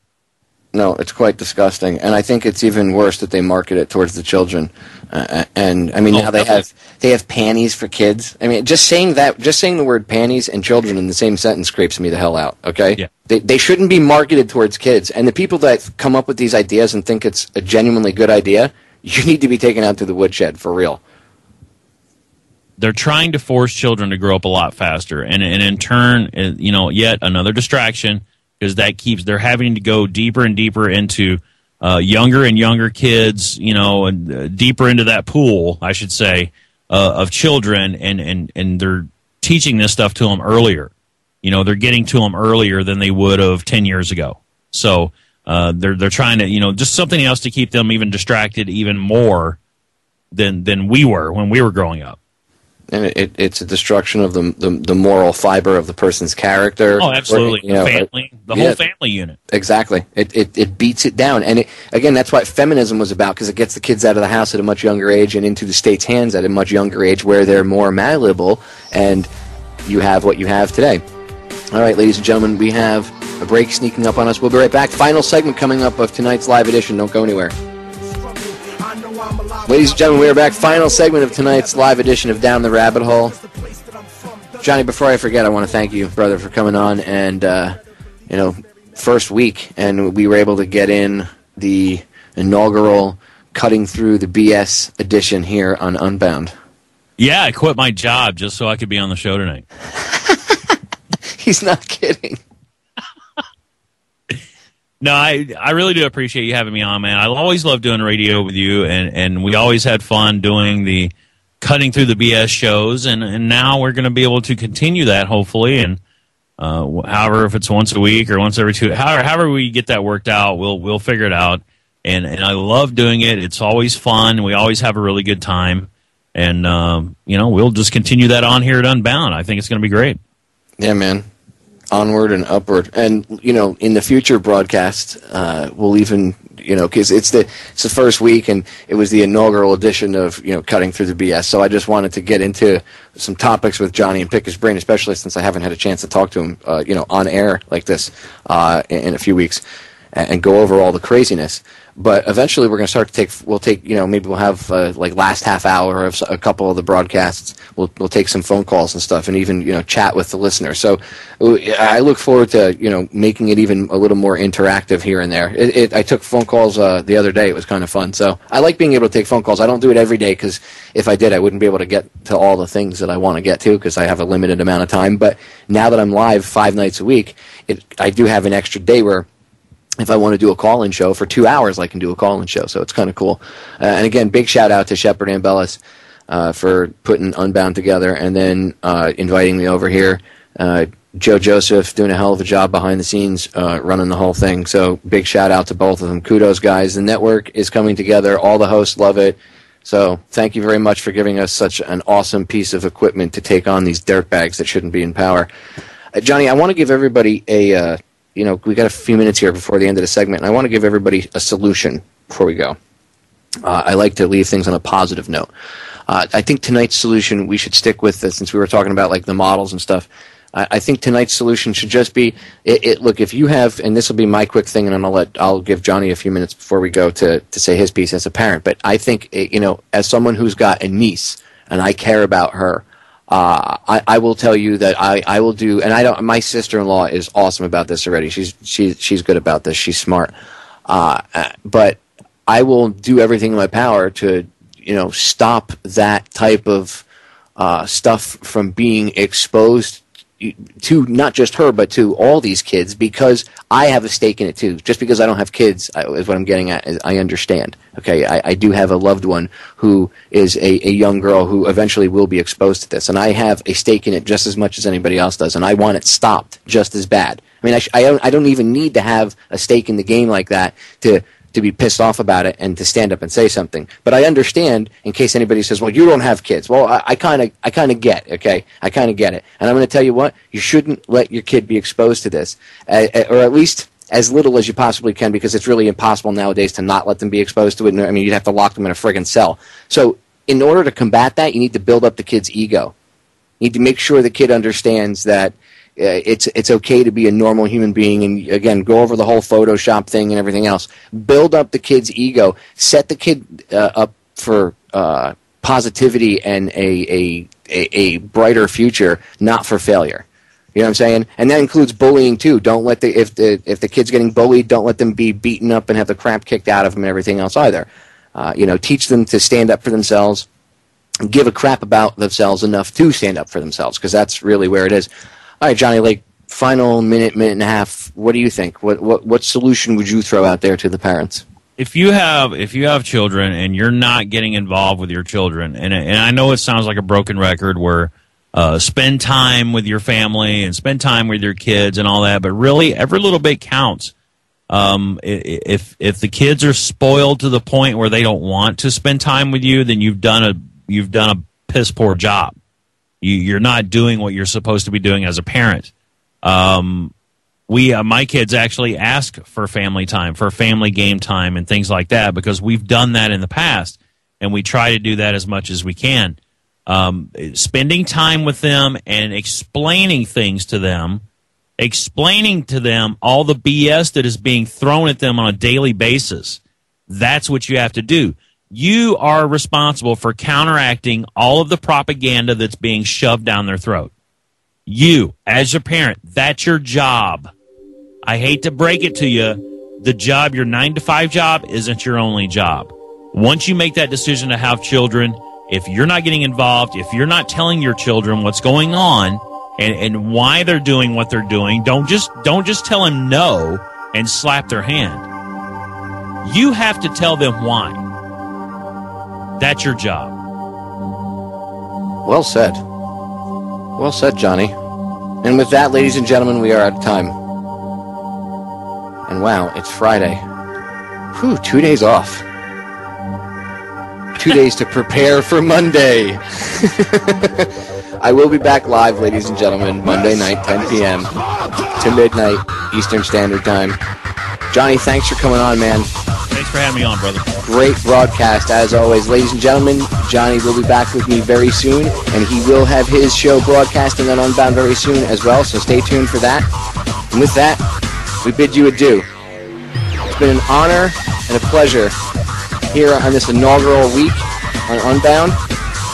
No, it's quite disgusting, and I think it's even worse that they market it towards the children. And I mean, now they have panties for kids. I mean, just saying the word panties and children in the same sentence creeps me the hell out. Okay, yeah. They shouldn't be marketed towards kids. And the people that come up with these ideas and think it's a genuinely good idea, you need to be taken out to the woodshed for real. They're trying to force children to grow up a lot faster, and in turn, yet another distraction. Because they're having to go deeper and deeper into younger and younger kids, and deeper into that pool, I should say, of children, and they're teaching this stuff to them earlier. They're getting to them earlier than they would have 10 years ago. So they're trying to, just something else to keep them even distracted even more than we were when we were growing up. And it's a destruction of the moral fiber of the person's character. Oh, absolutely. The whole family unit. Exactly. It beats it down. And again, that's what feminism was about, because it gets the kids out of the house at a much younger age and into the state's hands at a much younger age, where they're more malleable, and you have what you have today. All right, ladies and gentlemen, we have a break sneaking up on us. We'll be right back. Final segment coming up of tonight's live edition. Don't go anywhere. Ladies and gentlemen, we are back. Final segment of tonight's live edition of Down the Rabbit Hole. Johnny, before I forget, I want to thank you, brother, for coming on. And, first week, and we were able to get in the inaugural Cutting Through the BS edition here on Unbound. Yeah, I quit my job just so I could be on the show tonight. He's not kidding. No, I really do appreciate you having me on, man. I always loved doing radio with you, and we always had fun doing the Cutting Through the BS shows, and now we're going to be able to continue that, hopefully, and however, if it's once a week or once every two, however we get that worked out, we'll figure it out, and I love doing it. It's always fun. We always have a really good time, and, we'll just continue that on here at Unbound. I think it's going to be great. Yeah, man. Onward and upward. And, in the future broadcast, we'll even, because it's the first week, and it was the inaugural edition of, Cutting Through the BS. So I just wanted to get into some topics with Johnny and pick his brain, especially since I haven't had a chance to talk to him, on air like this in a few weeks, and go over all the craziness. But eventually, we're going to start to maybe we'll have like last half hour of a couple of the broadcasts. We'll take some phone calls and stuff, and even chat with the listener. So I look forward to making it even a little more interactive here and there. I took phone calls the other day. It was kind of fun. So I like being able to take phone calls. I don't do it every day because if I did, I wouldn't be able to get to all the things that I want to get to because I have a limited amount of time. But now that I'm live 5 nights a week, I do have an extra day where if I want to do a call-in show for 2 hours, I can do a call-in show. So it's kind of cool. And again, big shout-out to Shepard Ambellis for putting Unbound together and then inviting me over here. Joe Joseph doing a hell of a job behind the scenes running the whole thing. So big shout-out to both of them. Kudos, guys. The network is coming together. All the hosts love it. So thank you very much for giving us such an awesome piece of equipment to take on these dirtbags that shouldn't be in power. Johnny, I want to give everybody we got a few minutes here before the end of the segment, and I want to give everybody a solution before we go. I like to leave things on a positive note. I think tonight's solution, we should stick with this since we were talking about like the models and stuff. I think tonight's solution should just be, look, if you have, and this will be my quick thing, and I'll give Johnny a few minutes before we go to say his piece as a parent, but I think, as someone who's got a niece, and I care about her, I will tell you that I will do, and my sister-in-law is awesome about this already. She's good about this. She's smart. But I will do everything in my power to, stop that type of stuff from being exposed to not just her, but to all these kids, because I have a stake in it too. Just because I don't have kids is what I'm getting at. Is I understand. Okay, I do have a loved one who is a young girl who eventually will be exposed to this, and I have a stake in it just as much as anybody else does, and I want it stopped just as bad. I mean, I don't even need to have a stake in the game like that to be pissed off about it and to stand up and say something. But I understand, in case anybody says, well, you don't have kids. Well, I kind of get, okay? I kind of get it. And I'm going to tell you what, you shouldn't let your kid be exposed to this, or at least as little as you possibly can, because it's really impossible nowadays to not let them be exposed to it. I mean, you'd have to lock them in a friggin' cell. So in order to combat that, you need to build up the kid's ego. You need to make sure the kid understands that it's okay to be a normal human being, and again, go over the whole Photoshop thing and everything else. Build up the kid's ego. Set the kid up for positivity and a brighter future, not for failure. You know what I'm saying? And that includes bullying too. Don't let if the kid's getting bullied, don't let them be beaten up and have the crap kicked out of them and everything else either. Teach them to stand up for themselves, and give a crap about themselves enough to stand up for themselves, because that's really where it is. All right, Johnny, like final minute and a half. What do you think? What solution would you throw out there to the parents? If you have children and you're not getting involved with your children, and I know it sounds like a broken record, where spend time with your family and spend time with your kids and all that, but really every little bit counts. If the kids are spoiled to the point where they don't want to spend time with you, then you've done a piss poor job. You're not doing what you're supposed to be doing as a parent. My kids actually ask for family time, for family game time and things like that, because we've done that in the past, and we try to do that as much as we can. Spending time with them and explaining things to them, explaining to them all the BS that is being thrown at them on a daily basis. That's what you have to do. You are responsible for counteracting all of the propaganda that's being shoved down their throat. You, as a parent, that's your job. I hate to break it to you, your 9-to-5 job isn't your only job. Once you make that decision to have children, if you're not getting involved, if you're not telling your children what's going on and why they're doing what they're doing, don't just tell them no and slap their hand. You have to tell them why. That's your job. Well said. Well said, Johnny. And with that, ladies and gentlemen, we are out of time. And wow, it's Friday. Whew, 2 days off. 2 days to prepare for Monday. I will be back live, ladies and gentlemen, Monday night, 10 p.m. to midnight Eastern Standard Time. Johnny, thanks for coming on, man. Thanks for having me on, brother. Great broadcast, as always. Ladies and gentlemen, Johnny will be back with me very soon, and he will have his show broadcasting on Unbound very soon as well, so stay tuned for that. And with that, we bid you adieu. It's been an honor and a pleasure here on this inaugural week on Unbound.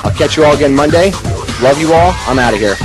I'll catch you all again Monday. Love you all. I'm out of here.